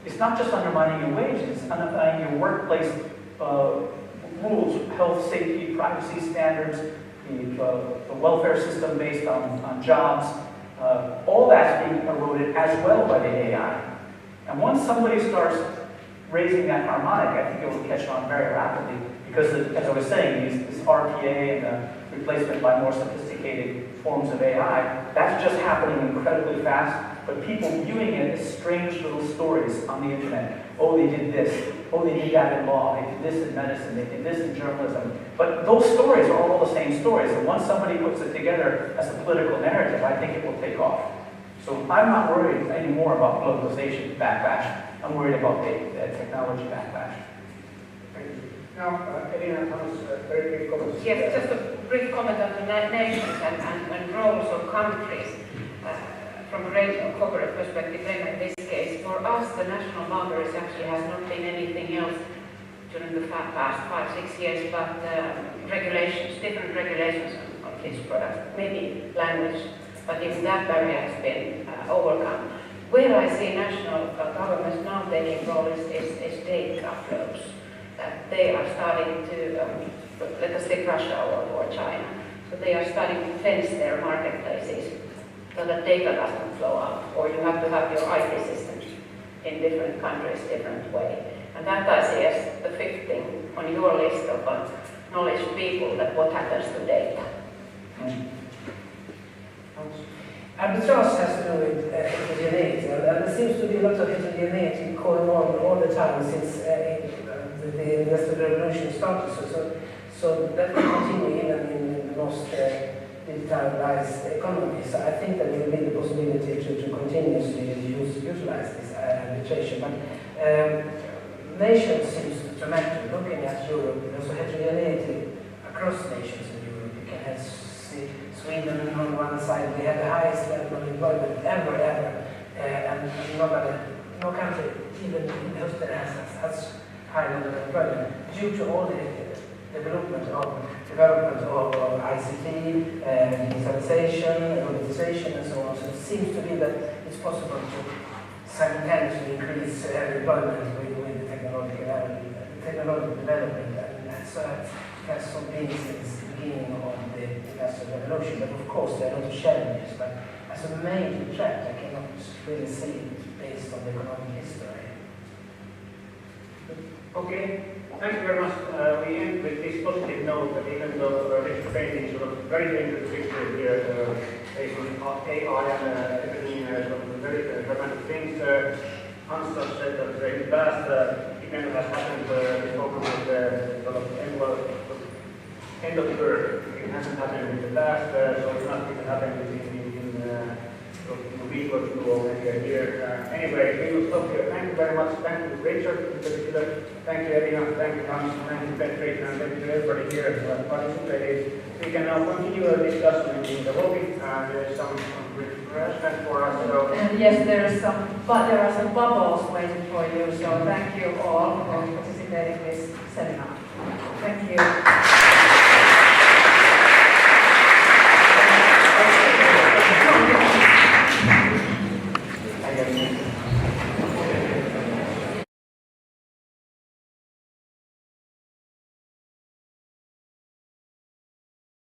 It's not just undermining your wages, it's undermining your workplace rules, health, safety, privacy standards, the welfare system based on jobs. All that's being eroded as well by the AI. And once somebody starts raising that harmonic, I think it will catch on very rapidly. Because, as I was saying, this RPA and the replacement by more sophisticated forms of AI, that's just happening incredibly fast. But people viewing it as strange little stories on the internet. Oh, they did this. Oh, they did that in law. They did this in medicine. They did this in journalism. But those stories are all the same stories. And once somebody puts it together as a political narrative, I think it will take off. So I'm not worried anymore about globalization backlash. I'm worried about the technology backlash. Now, Elina, Thomas, very brief comments. Yes, just a brief comment on the nations and roles of countries. From a regional corporate perspective, in this case, for us, the national boundaries actually has not been anything else during the past 5-6 years, but regulations, different regulations on these products, maybe language, but even that barrier has been overcome. Where I see national governments now taking role is data flows. That they are starting to, let us take Russia or China, so they are starting to fence their marketplaces so that data doesn't flow out, or you have to have your IT systems in different countries, different way. And that I see as the fifth thing on your list of knowledge people, that what happens to data. Arbitrage has to do with heterogeneity, and there seems to be a lot of heterogeneity going on all the time since the Industrial Revolution started. So that will continue even in the most digitalized economy. So I think that there will be the possibility to continuously utilize this arbitration. But nations seems dramatic. Looking at Europe, there's a heterogeneity across nations in Europe. You can have Sweden on one side, we have the highest level of employment ever, and no country, even in Australia, has high level of employment due to all the development of ICT, digitalization, robotisation, and so on. So it seems to be that it's possible to simultaneously increase employment with the technological development, and that's has been since the beginning of the Industrial Revolution. But of course, there are a lot of challenges. But as a major threat, I cannot really see it based on the economic history. Okay, thank you very much. We end with this positive note that even though Richard painting sort of very dangerous picture here, based on AI and everything, sort of very dramatic things, Hans just said that in the past, it never has happened, this problem with sort of end of the earth. It hasn't happened in the past, so it's not going to happen in a week or two or maybe a year. Anyway, we will stop here. Thank you very much. Thank you, Richard, in particular. Thank you, Elina. Thank you, Hans. Thank you, Petri, and thank you to everybody here who participated. We can now continue our discussion in the lobby. There is some refreshment for us. So. And yes, there are some bubbles waiting for you. So thank you all for participating in this seminar. Thank you.